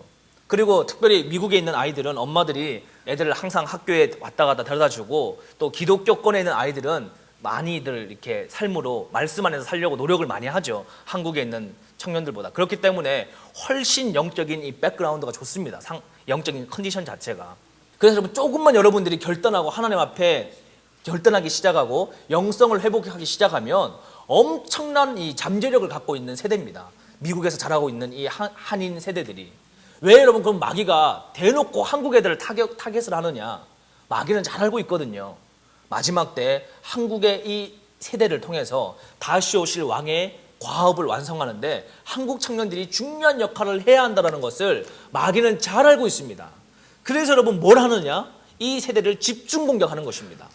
그리고 특별히 미국에 있는 아이들은 엄마들이 애들을 항상 학교에 왔다 갔다 데려다 주고, 또 기독교권에 있는 아이들은 많이들 이렇게 삶으로 말씀 안에서 살려고 노력을 많이 하죠. 한국에 있는 청년들보다. 그렇기 때문에 훨씬 영적인 이 백그라운드가 좋습니다. 영적인 컨디션 자체가. 그래서 여러분 조금만 여러분들이 결단하고 하나님 앞에 결단하기 시작하고 영성을 회복하기 시작하면 엄청난 이 잠재력을 갖고 있는 세대입니다. 미국에서 자라고 있는 이 한인 세대들이. 왜 여러분 그럼 마귀가 대놓고 한국 애들을 타겟을 하느냐? 마귀는 잘 알고 있거든요. 마지막 때 한국의 이 세대를 통해서 다시 오실 왕의 과업을 완성하는데 한국 청년들이 중요한 역할을 해야 한다는 것을 마귀는 잘 알고 있습니다. 그래서 여러분 뭘 하느냐? 이 세대를 집중 공격하는 것입니다.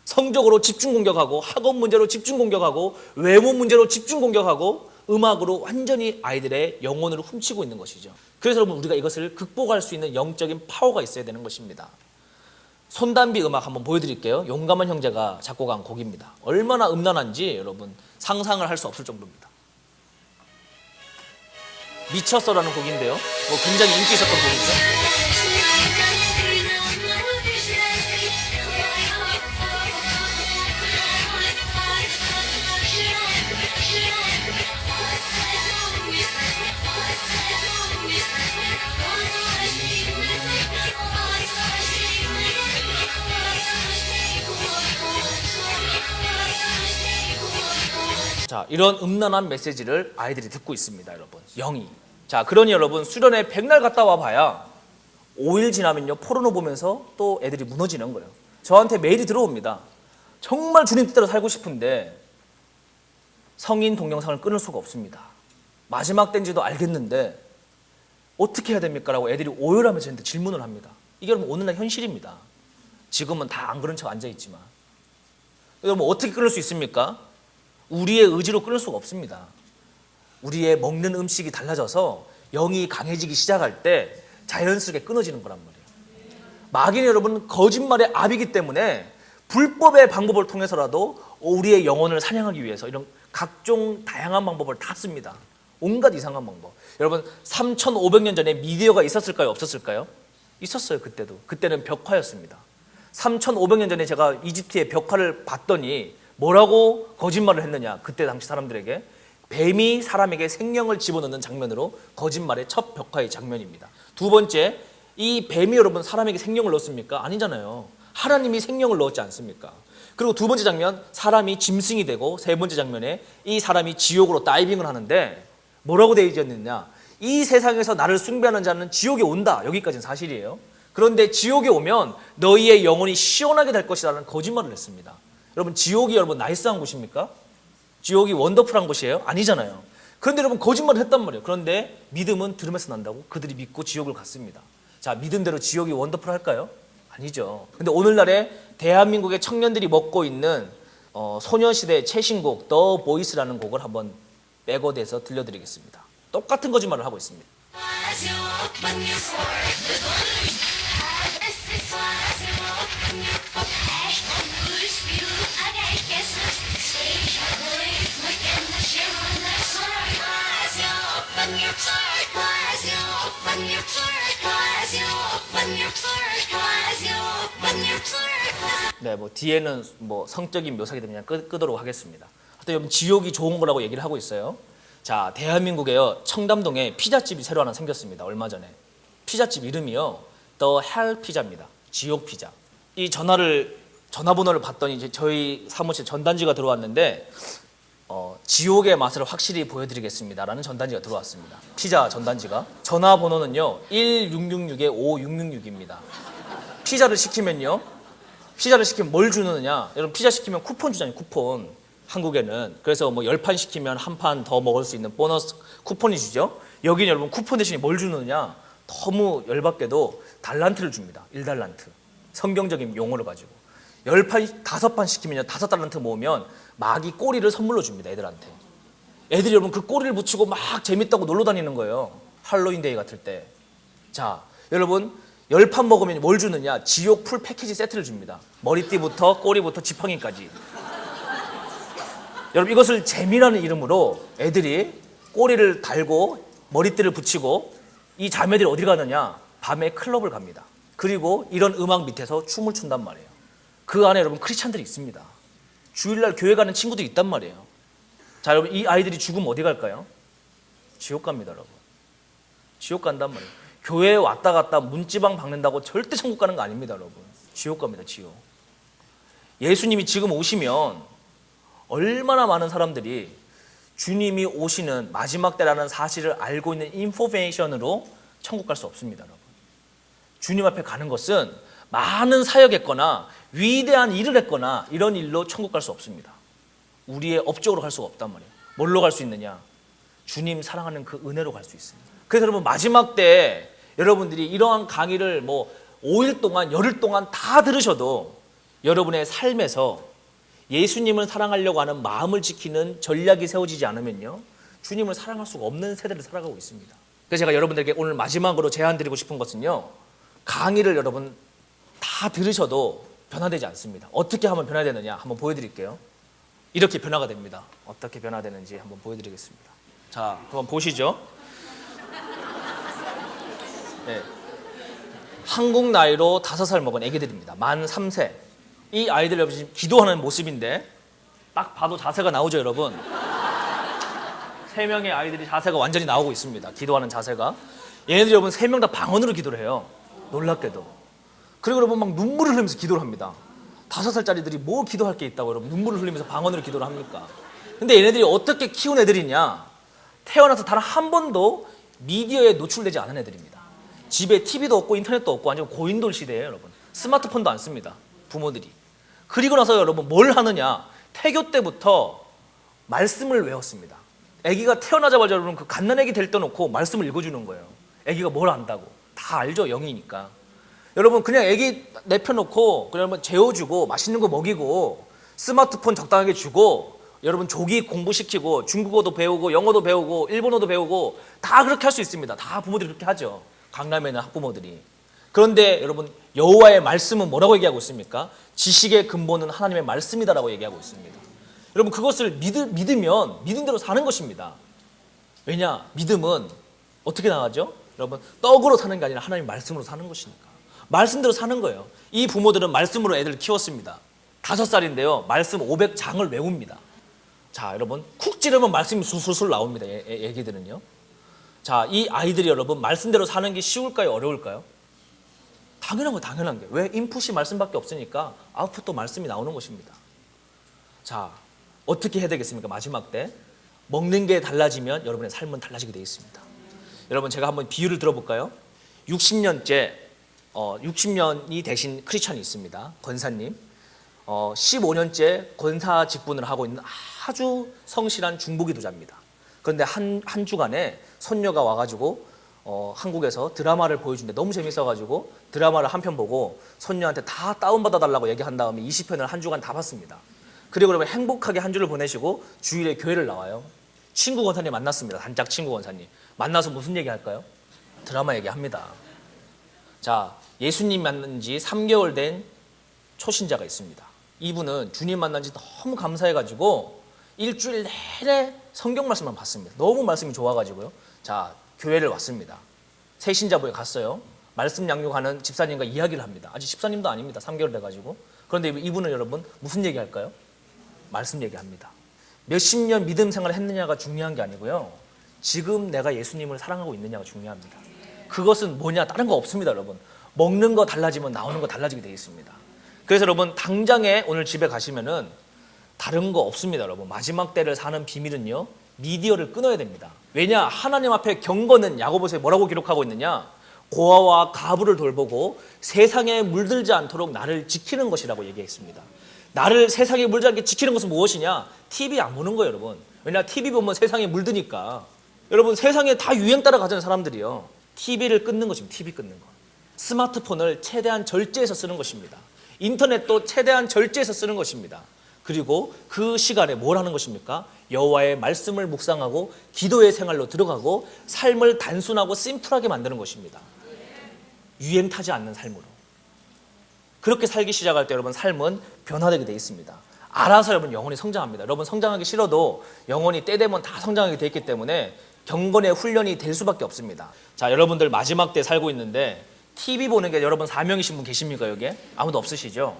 성적으로 집중 공격하고, 학업 문제로 집중 공격하고, 외모 문제로 집중 공격하고, 음악으로 완전히 아이들의 영혼을 훔치고 있는 것이죠. 그래서 여러분 우리가 이것을 극복할 수 있는 영적인 파워가 있어야 되는 것입니다. 손담비 음악 한번 보여드릴게요. 용감한 형제가 작곡한 곡입니다. 얼마나 음란한지 여러분 상상을 할 수 없을 정도입니다. 미쳤어라는 곡인데요. 뭐 굉장히 인기 있었던 곡이죠. 자, 이런 음란한 메시지를 아이들이 듣고 있습니다, 여러분. 영이. 자, 그러니 여러분 수련회 백날 갔다 와 봐야 5일 지나면요, 포르노 보면서 또 애들이 무너지는 거예요. 저한테 메일이 들어옵니다. 정말 주님 뜻대로 살고 싶은데 성인 동영상을 끊을 수가 없습니다. 마지막 땐지도 알겠는데 어떻게 해야 됩니까? 라고 애들이 오열하면서 저한테 질문을 합니다. 이게 여러분 오늘날 현실입니다. 지금은 다 안 그런 척 앉아있지만. 여러분 어떻게 끊을 수 있습니까? 우리의 의지로 끊을 수가 없습니다. 우리의 먹는 음식이 달라져서 영이 강해지기 시작할 때 자연스럽게 끊어지는 거란 말이에요. 마귀는 여러분 거짓말의 압이기 때문에 불법의 방법을 통해서라도 우리의 영혼을 사냥하기 위해서 이런 각종 다양한 방법을 다 씁니다. 온갖 이상한 방법. 여러분 3,500년 전에 미디어가 있었을까요? 없었을까요? 있었어요. 그때도. 그때는 벽화였습니다. 3,500년 전에 제가 이집트의 벽화를 봤더니 뭐라고 거짓말을 했느냐? 그때 당시 사람들에게 뱀이 사람에게 생명을 집어넣는 장면으로 거짓말의 첫 벽화의 장면입니다. 두 번째, 이 뱀이 여러분 사람에게 생명을 넣었습니까? 아니잖아요. 하나님이 생명을 넣었지 않습니까? 그리고 두 번째 장면, 사람이 짐승이 되고, 세 번째 장면에 이 사람이 지옥으로 다이빙을 하는데 뭐라고 되어 있느냐? 이 세상에서 나를 숭배하는 자는 지옥에 온다. 여기까지는 사실이에요. 그런데 지옥에 오면 너희의 영혼이 시원하게 될 것이라는 거짓말을 했습니다. 여러분 지옥이 여러분 나이스한 곳입니까? 지옥이 원더풀한 곳이에요? 아니잖아요. 그런데 여러분 거짓말을 했단 말이에요. 그런데 믿음은 들음에서 난다고 그들이 믿고 지옥을 갔습니다. 자, 믿음대로 지옥이 원더풀할까요? 아니죠. 근데 오늘날에 대한민국의 청년들이 먹고 있는 소녀시대 최신곡 더 보이스라는 곡을 한번 백워드에서 들려드리겠습니다. 똑같은 거짓말을 하고 있습니다. 네, 뭐 뒤에는 뭐 성적인 묘사기 때문에 그냥 끄도록 하겠습니다. 하여튼 여러분 지옥이 좋은 거라고 얘기를 하고 있어요. 자, 대한민국에요 청담동에 피자집이 새로 하나 생겼습니다. 얼마 전에 피자집 이름이요 The Hell 피자입니다. 지옥 피자. 이 전화번호를 봤더니 이제 저희 사무실 전단지가 들어왔는데 지옥의 맛을 확실히 보여드리겠습니다 라는 전단지가 들어왔습니다. 피자 전단지가. 전화번호는요 1666-5666입니다. 피자를 시키면 뭘 주느냐, 여러분 피자 시키면 쿠폰 주잖아요. 쿠폰. 한국에는. 그래서 뭐 10판 시키면 한 판 더 먹을 수 있는 보너스 쿠폰이 주죠. 여기는 여러분 쿠폰 대신에 뭘 주느냐, 너무 열받게도 달란트를 줍니다. 1달란트. 성경적인 용어를 가지고 10판, 5판 시키면 5달란트 모으면 마귀 꼬리를 선물로 줍니다. 애들한테. 애들이 여러분 그 꼬리를 붙이고 막 재밌다고 놀러 다니는 거예요. 할로윈데이 같을 때. 자, 여러분 10판 먹으면 뭘 주느냐, 지옥 풀 패키지 세트를 줍니다. 머리띠부터 꼬리부터 지팡이까지. 여러분 이것을 재미라는 이름으로 애들이 꼬리를 달고 머리띠를 붙이고 이 자매들이 어디 가느냐, 밤에 클럽을 갑니다. 그리고 이런 음악 밑에서 춤을 춘단 말이에요. 그 안에 여러분 크리스찬들이 있습니다. 주일날 교회 가는 친구도 있단 말이에요. 자, 여러분 이 아이들이 죽으면 어디 갈까요? 지옥 갑니다. 여러분 지옥 간단 말이에요. 교회에 왔다 갔다 문지방 박는다고 절대 천국 가는 거 아닙니다. 여러분 지옥 갑니다. 지옥. 예수님이 지금 오시면 얼마나 많은 사람들이 주님이 오시는 마지막 때라는 사실을 알고 있는 인포메이션으로 천국 갈 수 없습니다. 여러분 주님 앞에 가는 것은 많은 사역했거나 위대한 일을 했거나 이런 일로 천국 갈 수 없습니다. 우리의 업적으로 갈 수가 없단 말이에요. 뭘로 갈 수 있느냐, 주님 사랑하는 그 은혜로 갈 수 있습니다. 그래서 여러분 마지막 때 여러분들이 이러한 강의를 뭐 5일 동안 열흘 동안 다 들으셔도 여러분의 삶에서 예수님을 사랑하려고 하는 마음을 지키는 전략이 세워지지 않으면요 주님을 사랑할 수가 없는 세대를 살아가고 있습니다. 그래서 제가 여러분들에게 오늘 마지막으로 제안드리고 싶은 것은요, 강의를 여러분 다 들으셔도 변화되지 않습니다. 어떻게 하면 변화되느냐 한번 보여드릴게요. 이렇게 변화가 됩니다. 어떻게 변화되는지 한번 보여드리겠습니다. 자, 한번 보시죠. 네. 한국 나이로 5살 먹은 애기들입니다. 만 3세. 이 아이들 여러분 지금 기도하는 모습인데 딱 봐도 자세가 나오죠, 여러분. 3명의 아이들이 자세가 완전히 나오고 있습니다. 기도하는 자세가. 얘네들이 여러분 3명 다 방언으로 기도를 해요. 놀랍게도. 그리고 여러분 막 눈물을 흘리면서 기도를 합니다. 5살짜리들이 뭐 기도할 게 있다고 여러분 눈물을 흘리면서 방언으로 기도를 합니까? 근데 얘네들이 어떻게 키운 애들이냐? 태어나서 단 한 번도 미디어에 노출되지 않은 애들입니다. 집에 TV도 없고 인터넷도 없고 완전 고인돌 시대예요, 여러분. 스마트폰도 안 씁니다, 부모들이. 그리고 나서 여러분 뭘 하느냐? 태교 때부터 말씀을 외웠습니다. 아기가 태어나자마자 여러분 그 갓난아기 될 때 놓고 말씀을 읽어주는 거예요. 아기가 뭘 안다고. 다 알죠, 영이니까. 여러분 그냥 아기 내펴놓고 그냥 재워주고 맛있는 거 먹이고 스마트폰 적당하게 주고 여러분 조기 공부시키고 중국어도 배우고 영어도 배우고 일본어도 배우고 다 그렇게 할 수 있습니다. 다 부모들이 그렇게 하죠. 강남에 있는 학부모들이. 그런데 여러분 여호와의 말씀은 뭐라고 얘기하고 있습니까? 지식의 근본은 하나님의 말씀이다라고 얘기하고 있습니다. 여러분 그것을 믿으면 믿은 대로 사는 것입니다. 왜냐? 믿음은 어떻게 나가죠? 여러분 떡으로 사는 게 아니라 하나님의 말씀으로 사는 것이니까. 말씀대로 사는 거예요. 이 부모들은 말씀으로 애들을 키웠습니다. 5살인데요 말씀 500장을 외웁니다. 자, 여러분 쿡 찌르면 말씀이 술술 나옵니다. 애기들은요. 자, 이 아이들이 여러분 말씀대로 사는 게 쉬울까요? 어려울까요? 당연한 거 당연한 게. 왜? 인풋이 말씀밖에 없으니까 아웃풋도 말씀이 나오는 것입니다. 자, 어떻게 해야 되겠습니까? 마지막 때 먹는 게 달라지면 여러분의 삶은 달라지게 되어 있습니다. 여러분 제가 한번 비유를 들어볼까요? 60년이 되신 크리스찬이 있습니다. 권사님. 15년째 권사 직분을 하고 있는 아주 성실한 중보 기도자입니다. 그런데 한 주간에 손녀가 와가지고 한국에서 드라마를 보여주는데 너무 재밌어가지고 드라마를 한 편 보고 손녀한테 다 다운받아 달라고 얘기한 다음에 20편을 한 주간 다 봤습니다. 그리고 그러면 행복하게 한 주를 보내시고 주일에 교회를 나와요. 친구 권사님 만났습니다. 단짝 친구 권사님. 만나서 무슨 얘기 할까요? 드라마 얘기합니다. 자, 예수님 만난 지 3개월 된 초신자가 있습니다. 이분은 주님 만난 지 너무 감사해가지고 일주일 내내 성경 말씀만 봤습니다. 너무 말씀이 좋아가지고요. 자, 교회를 왔습니다. 새신자부에 갔어요. 말씀 양육하는 집사님과 이야기를 합니다. 아직 집사님도 아닙니다. 3개월 돼가지고. 그런데 이분은 여러분 무슨 얘기 할까요? 말씀 얘기합니다. 몇십 년 믿음 생활을 했느냐가 중요한 게 아니고요. 지금 내가 예수님을 사랑하고 있느냐가 중요합니다. 그것은 뭐냐? 다른 거 없습니다, 여러분. 먹는 거 달라지면 나오는 거 달라지게 되어 있습니다. 그래서 여러분 당장에 오늘 집에 가시면은 다른 거 없습니다, 여러분. 마지막 때를 사는 비밀은요, 미디어를 끊어야 됩니다. 왜냐? 하나님 앞에 경건은 야고보서에 뭐라고 기록하고 있느냐? 고아와 가부를 돌보고 세상에 물들지 않도록 나를 지키는 것이라고 얘기했습니다. 나를 세상에 물들지 않게 지키는 것은 무엇이냐? TV 안 보는 거예요, 여러분. 왜냐? TV 보면 세상에 물드니까. 여러분, 세상에 다 유행 따라가는 사람들이요, TV를 끊는 것입니다. TV 끊는 거. 스마트폰을 최대한 절제해서 쓰는 것입니다. 인터넷도 최대한 절제해서 쓰는 것입니다. 그리고 그 시간에 뭘 하는 것입니까? 여호와의 말씀을 묵상하고 기도의 생활로 들어가고 삶을 단순하고 심플하게 만드는 것입니다. 유행 타지 않는 삶으로. 그렇게 살기 시작할 때 여러분 삶은 변화되게 되어 있습니다. 알아서 여러분 영혼이 성장합니다. 여러분 성장하기 싫어도 영혼이 때 되면 다 성장하게 되어 있기 때문에 경건의 훈련이 될 수밖에 없습니다. 자, 여러분들 마지막 때 살고 있는데 TV 보는 게 여러분 사명이신 분 계십니까? 여기에? 아무도 없으시죠?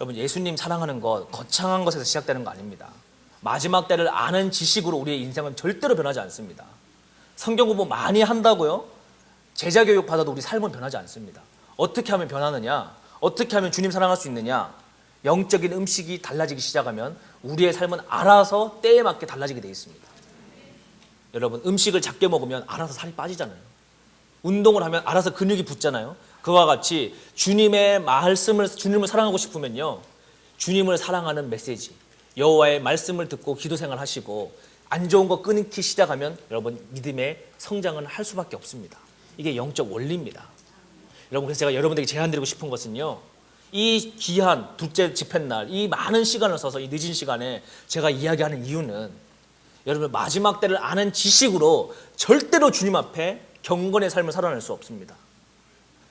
여러분 예수님 사랑하는 것, 거창한 것에서 시작되는 거 아닙니다. 마지막 때를 아는 지식으로 우리의 인생은 절대로 변하지 않습니다. 성경 공부 많이 한다고요? 제자 교육 받아도 우리 삶은 변하지 않습니다. 어떻게 하면 변하느냐? 어떻게 하면 주님 사랑할 수 있느냐? 영적인 음식이 달라지기 시작하면 우리의 삶은 알아서 때에 맞게 달라지게 되어 있습니다. 여러분 음식을 작게 먹으면 알아서 살이 빠지잖아요. 운동을 하면 알아서 근육이 붙잖아요. 그와 같이 주님의 말씀을, 주님을 사랑하고 싶으면요, 주님을 사랑하는 메시지, 여호와의 말씀을 듣고 기도 생활 하시고 안 좋은 거 끊기 시작하면 여러분 믿음의 성장은 할 수밖에 없습니다. 이게 영적 원리입니다. 여러분, 그래서 제가 여러분들에게 제안드리고 싶은 것은요, 이 귀한 둘째 집회날 이 많은 시간을 써서 이 늦은 시간에 제가 이야기하는 이유는 여러분 마지막 때를 아는 지식으로 절대로 주님 앞에 경건의 삶을 살아낼 수 없습니다.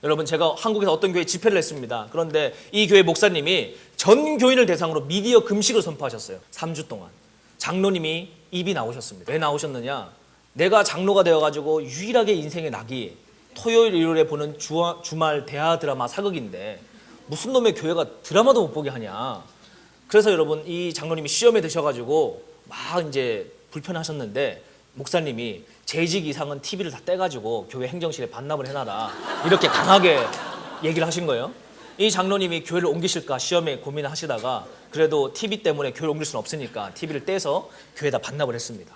여러분 제가 한국에서 어떤 교회 집회를 했습니다. 그런데 이 교회 목사님이 전 교인을 대상으로 미디어 금식을 선포하셨어요. 3주 동안. 장로님이 입이 나오셨습니다. 왜 나오셨느냐? 내가 장로가 되어가지고 유일하게 인생의 낙이 토요일 일요일에 보는 주말 대하 드라마 사극인데 무슨 놈의 교회가 드라마도 못 보게 하냐. 그래서 여러분 이 장로님이 시험에 드셔가지고 막 이제 불편하셨는데 목사님이 재직 이상은 TV를 다 떼가지고 교회 행정실에 반납을 해놔라, 이렇게 강하게 얘기를 하신 거예요. 이 장로님이 교회를 옮기실까 시험에 고민을 하시다가 그래도 TV 때문에 교회를 옮길 수는 없으니까 TV를 떼서 교회에다 반납을 했습니다.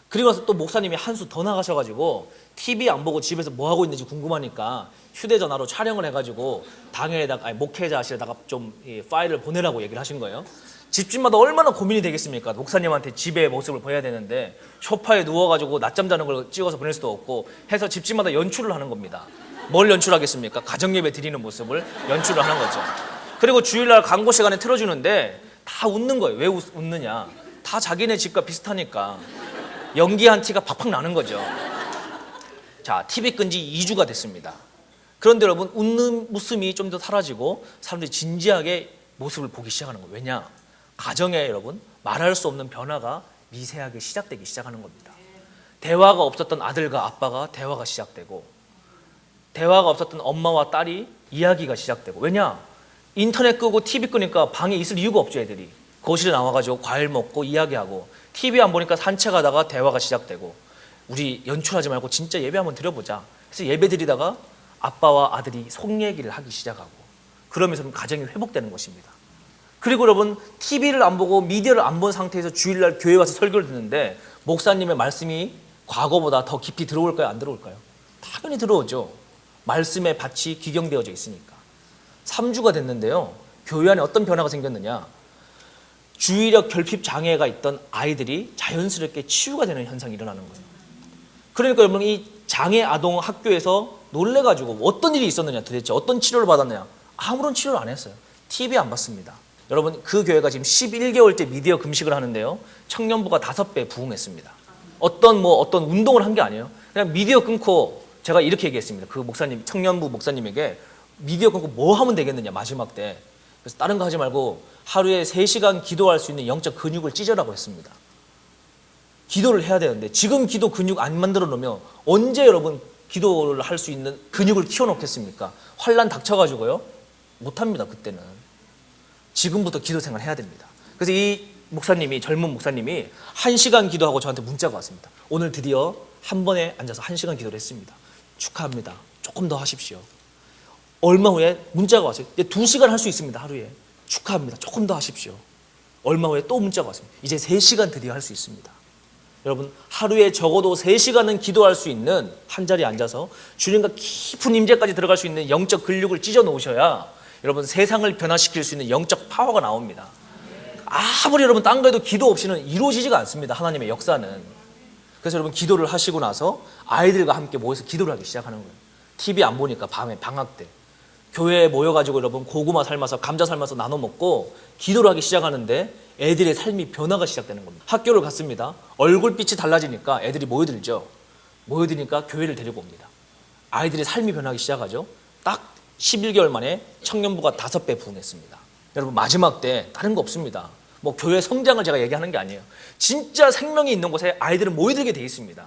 그리고 나서 또 목사님이 한 수 더 나가셔가지고 TV 안 보고 집에서 뭐 하고 있는지 궁금하니까 휴대전화로 촬영을 해가지고 당회에다가, 아니, 목회자실에다가 좀 이 파일을 보내라고 얘기를 하신 거예요. 집집마다 얼마나 고민이 되겠습니까? 목사님한테 집의 모습을 보여야 되는데 소파에 누워가지고 낮잠 자는 걸 찍어서 보낼 수도 없고 해서 집집마다 연출을 하는 겁니다. 뭘 연출하겠습니까? 가정예배 드리는 모습을 연출을 하는 거죠. 그리고 주일날 광고 시간에 틀어주는데 다 웃는 거예요. 왜 웃느냐? 다 자기네 집과 비슷하니까 연기한 티가 팍팍 나는 거죠. 자, TV 끈 지 2주가 됐습니다. 그런데 여러분 웃는 웃음이 좀 더 사라지고 사람들이 진지하게 모습을 보기 시작하는 거예요. 왜냐? 가정에 여러분 말할 수 없는 변화가 미세하게 시작되기 시작하는 겁니다. 대화가 없었던 아들과 아빠가 대화가 시작되고, 대화가 없었던 엄마와 딸이 이야기가 시작되고. 왜냐? 인터넷 끄고 TV 끄니까 방에 있을 이유가 없죠. 애들이 거실에 나와가지고 과일 먹고 이야기하고, TV 안 보니까 산책하다가 대화가 시작되고. 우리 연출하지 말고 진짜 예배 한번 드려보자. 그래서 예배 드리다가 아빠와 아들이 속 얘기를 하기 시작하고, 그러면서 가정이 회복되는 것입니다. 그리고 여러분 TV를 안 보고 미디어를 안 본 상태에서 주일날 교회 와서 설교를 듣는데 목사님의 말씀이 과거보다 더 깊이 들어올까요? 안 들어올까요? 당연히 들어오죠. 말씀의 밭이 기경되어져 있으니까. 3주가 됐는데요, 교회 안에 어떤 변화가 생겼느냐? 주의력 결핍 장애가 있던 아이들이 자연스럽게 치유가 되는 현상이 일어나는 거예요. 그러니까 여러분 이 장애 아동 학교에서 놀래가지고 어떤 일이 있었느냐, 도대체 어떤 치료를 받았느냐? 아무런 치료를 안 했어요. TV 안 봤습니다. 여러분 그 교회가 지금 11개월째 미디어 금식을 하는데요. 청년부가 5배 부흥했습니다. 어떤 운동을 한 게 아니에요. 그냥 미디어 끊고 제가 이렇게 얘기했습니다. 그 목사님, 청년부 목사님에게 미디어 끊고 뭐 하면 되겠느냐 마지막 때. 그래서 다른 거 하지 말고 하루에 3시간 기도할 수 있는 영적 근육을 찢으라고 했습니다. 기도를 해야 되는데 지금 기도 근육 안 만들어 놓으면 언제 여러분 기도를 할 수 있는 근육을 키워놓겠습니까? 환란 닥쳐가지고요. 못합니다 그때는. 지금부터 기도 생활 해야 됩니다. 그래서 이 목사님이, 젊은 목사님이 1시간 기도하고 저한테 문자가 왔습니다. 오늘 드디어 한 번에 앉아서 1시간 기도를 했습니다. 축하합니다. 조금 더 하십시오. 얼마 후에 문자가 왔어요. 이제 2시간 할 수 있습니다. 하루에. 축하합니다. 조금 더 하십시오. 얼마 후에 또 문자가 왔습니다. 이제 3시간 드디어 할 수 있습니다. 여러분 하루에 적어도 3시간은 기도할 수 있는 한 자리에 앉아서 주님과 깊은 임재까지 들어갈 수 있는 영적 근육을 찢어 놓으셔야 여러분 세상을 변화시킬 수 있는 영적 파워가 나옵니다. 아무리 여러분 딴 거에도 기도 없이는 이루어지지가 않습니다. 하나님의 역사는. 그래서 여러분 기도를 하시고 나서 아이들과 함께 모여서 기도를 하기 시작하는 거예요. TV 안 보니까 밤에 방학 때 교회에 모여가지고 여러분 고구마 삶아서 감자 삶아서 나눠 먹고 기도를 하기 시작하는데 애들의 삶이 변화가 시작되는 겁니다. 학교를 갔습니다. 얼굴빛이 달라지니까 애들이 모여들죠. 모여드니까 교회를 데리고 옵니다. 아이들의 삶이 변하기 시작하죠. 딱 11개월 만에 청년부가 5배 부흥했습니다. 여러분 마지막 때 다른 거 없습니다. 뭐 교회 성장을 제가 얘기하는 게 아니에요. 진짜 생명이 있는 곳에 아이들은 모여들게 돼 있습니다.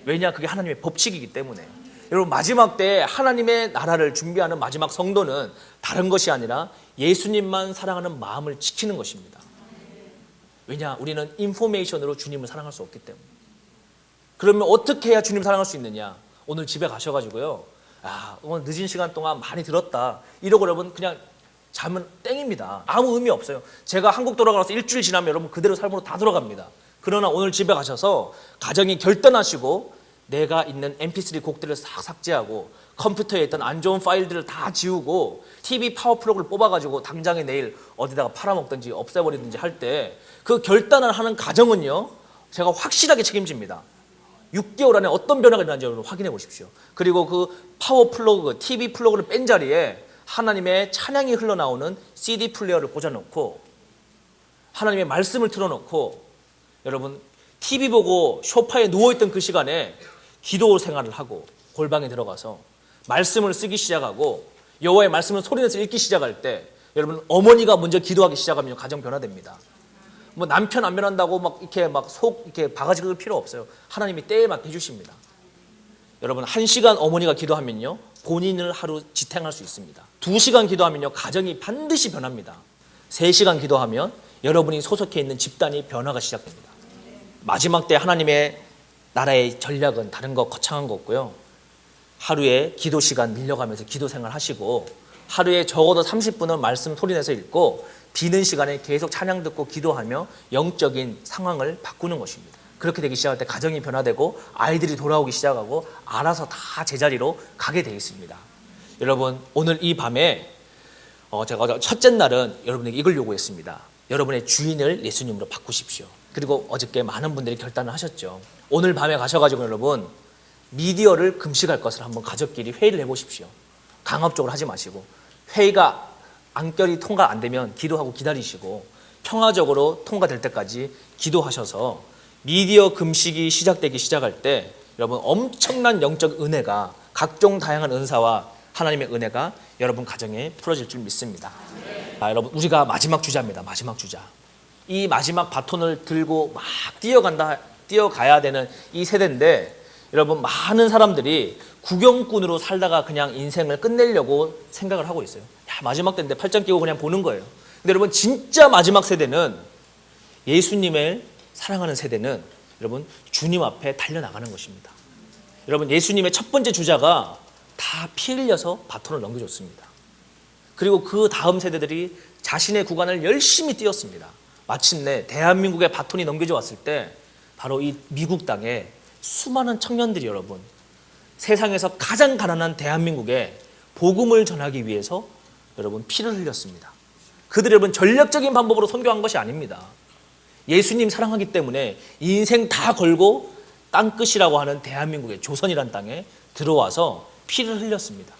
왜냐? 그게 하나님의 법칙이기 때문에. 여러분 마지막 때 하나님의 나라를 준비하는 마지막 성도는 다른 것이 아니라 예수님만 사랑하는 마음을 지키는 것입니다. 왜냐? 우리는 인포메이션으로 주님을 사랑할 수 없기 때문에. 그러면 어떻게 해야 주님을 사랑할 수 있느냐? 오늘 집에 가셔가지고요. 오늘 늦은 시간 동안 많이 들었다. 이러고 여러분 그냥 자면 땡입니다. 아무 의미 없어요. 제가 한국 돌아가서 일주일 지나면 여러분 그대로 삶으로 다 돌아갑니다. 그러나 오늘 집에 가셔서 가정이 결단하시고 내가 있는 mp3 곡들을 싹 삭제하고 컴퓨터에 있던 안 좋은 파일들을 다 지우고 TV 파워 플러그를 뽑아가지고 당장에 내일 어디다가 팔아먹든지 없애버리든지 할 때 그 결단을 하는 가정은요 제가 확실하게 책임집니다. 6개월 안에 어떤 변화가 일어나는지 여러분 확인해 보십시오. 그리고 그 파워 플러그, TV 플러그를 뺀 자리에 하나님의 찬양이 흘러나오는 CD 플레이어를 꽂아놓고 하나님의 말씀을 틀어놓고 여러분 TV 보고 소파에 누워있던 그 시간에 기도 생활을 하고 골방에 들어가서 말씀을 쓰기 시작하고 여호와의 말씀을 소리내서 읽기 시작할 때 여러분 어머니가 먼저 기도하기 시작하면 가정 변화됩니다. 뭐 남편 안 변한다고 막 이렇게 바가지 긁을 필요 없어요. 하나님이 때에 맞게 해주십니다. 여러분 1시간 어머니가 기도하면요 본인을 하루 지탱할 수 있습니다. 2시간 기도하면요 가정이 반드시 변합니다. 3시간 기도하면 여러분이 소속해 있는 집단이 변화가 시작됩니다. 마지막 때 하나님의 나라의 전략은 다른 거 거창한 거 없고요. 하루에 기도 시간 밀려가면서 기도 생활 하시고 하루에 적어도 30분은 말씀 소리내서 읽고 비는 시간에 계속 찬양 듣고 기도하며 영적인 상황을 바꾸는 것입니다. 그렇게 되기 시작할 때 가정이 변화되고 아이들이 돌아오기 시작하고 알아서 다 제자리로 가게 되어 있습니다. 여러분 오늘 이 밤에 제가 첫째 날은 여러분에게 이걸 요구했습니다. 여러분의 주인을 예수님으로 바꾸십시오. 그리고 어저께 많은 분들이 결단을 하셨죠. 오늘 밤에 가셔가지고 여러분 미디어를 금식할 것을 한번 가족끼리 회의를 해보십시오. 강압적으로 하지 마시고 회의가 안결이 통과 안 되면 기도하고 기다리시고 평화적으로 통과될 때까지 기도하셔서 미디어 금식이 시작되기 시작할 때 여러분 엄청난 영적 은혜가 각종 다양한 은사와 하나님의 은혜가 여러분 가정에 풀어질 줄 믿습니다. 여러분 우리가 마지막 주자입니다. 마지막 주자. 이 마지막 바톤을 들고 막 뛰어가야 되는 이 세대인데 여러분 많은 사람들이 구경꾼으로 살다가 그냥 인생을 끝내려고 생각을 하고 있어요. 마지막 때인데 팔짱 끼고 그냥 보는 거예요. 근데 여러분 진짜 마지막 세대는 예수님을 사랑하는 세대는 여러분 주님 앞에 달려나가는 것입니다. 여러분 예수님의 첫 번째 주자가 다 피 흘려서 바톤을 넘겨줬습니다. 그리고 그 다음 세대들이 자신의 구간을 열심히 뛰었습니다. 마침내 대한민국의 바톤이 넘겨져 왔을 때 바로 이 미국 땅에 수많은 청년들이 여러분 세상에서 가장 가난한 대한민국에 복음을 전하기 위해서 여러분 피를 흘렸습니다. 그들이 여러분 전략적인 방법으로 선교한 것이 아닙니다. 예수님 사랑하기 때문에 인생 다 걸고 땅끝이라고 하는 대한민국의 조선이란 땅에 들어와서 피를 흘렸습니다.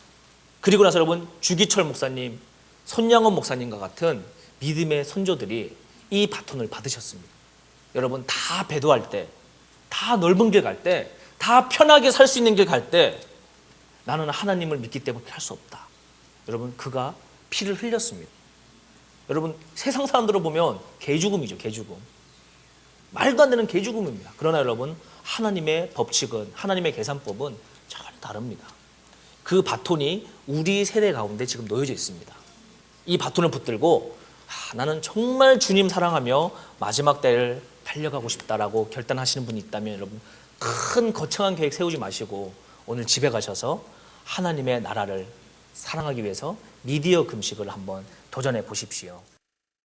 그리고 나서 여러분 주기철 목사님, 손양원 목사님과 같은 믿음의 선조들이 이 바톤을 받으셨습니다. 여러분 다 배도할 때, 다 넓은 길 갈 때, 다 편하게 살 수 있는 길 갈 때 나는 하나님을 믿기 때문에 할 수 없다. 여러분 그가 피를 흘렸습니다. 여러분 세상 사람들로 보면 개죽음이죠. 개죽음. 말도 안 되는 개죽음입니다. 그러나 여러분 하나님의 법칙은, 하나님의 계산법은 전혀 다릅니다. 그 바톤이 우리 세대 가운데 지금 놓여져 있습니다. 이 바톤을 붙들고 나는 정말 주님 사랑하며 마지막 때를 달려가고 싶다라고 결단하시는 분이 있다면 여러분 큰 거창한 계획 세우지 마시고 오늘 집에 가셔서 하나님의 나라를 사랑하기 위해서 미디어 금식을 한번 도전해 보십시오.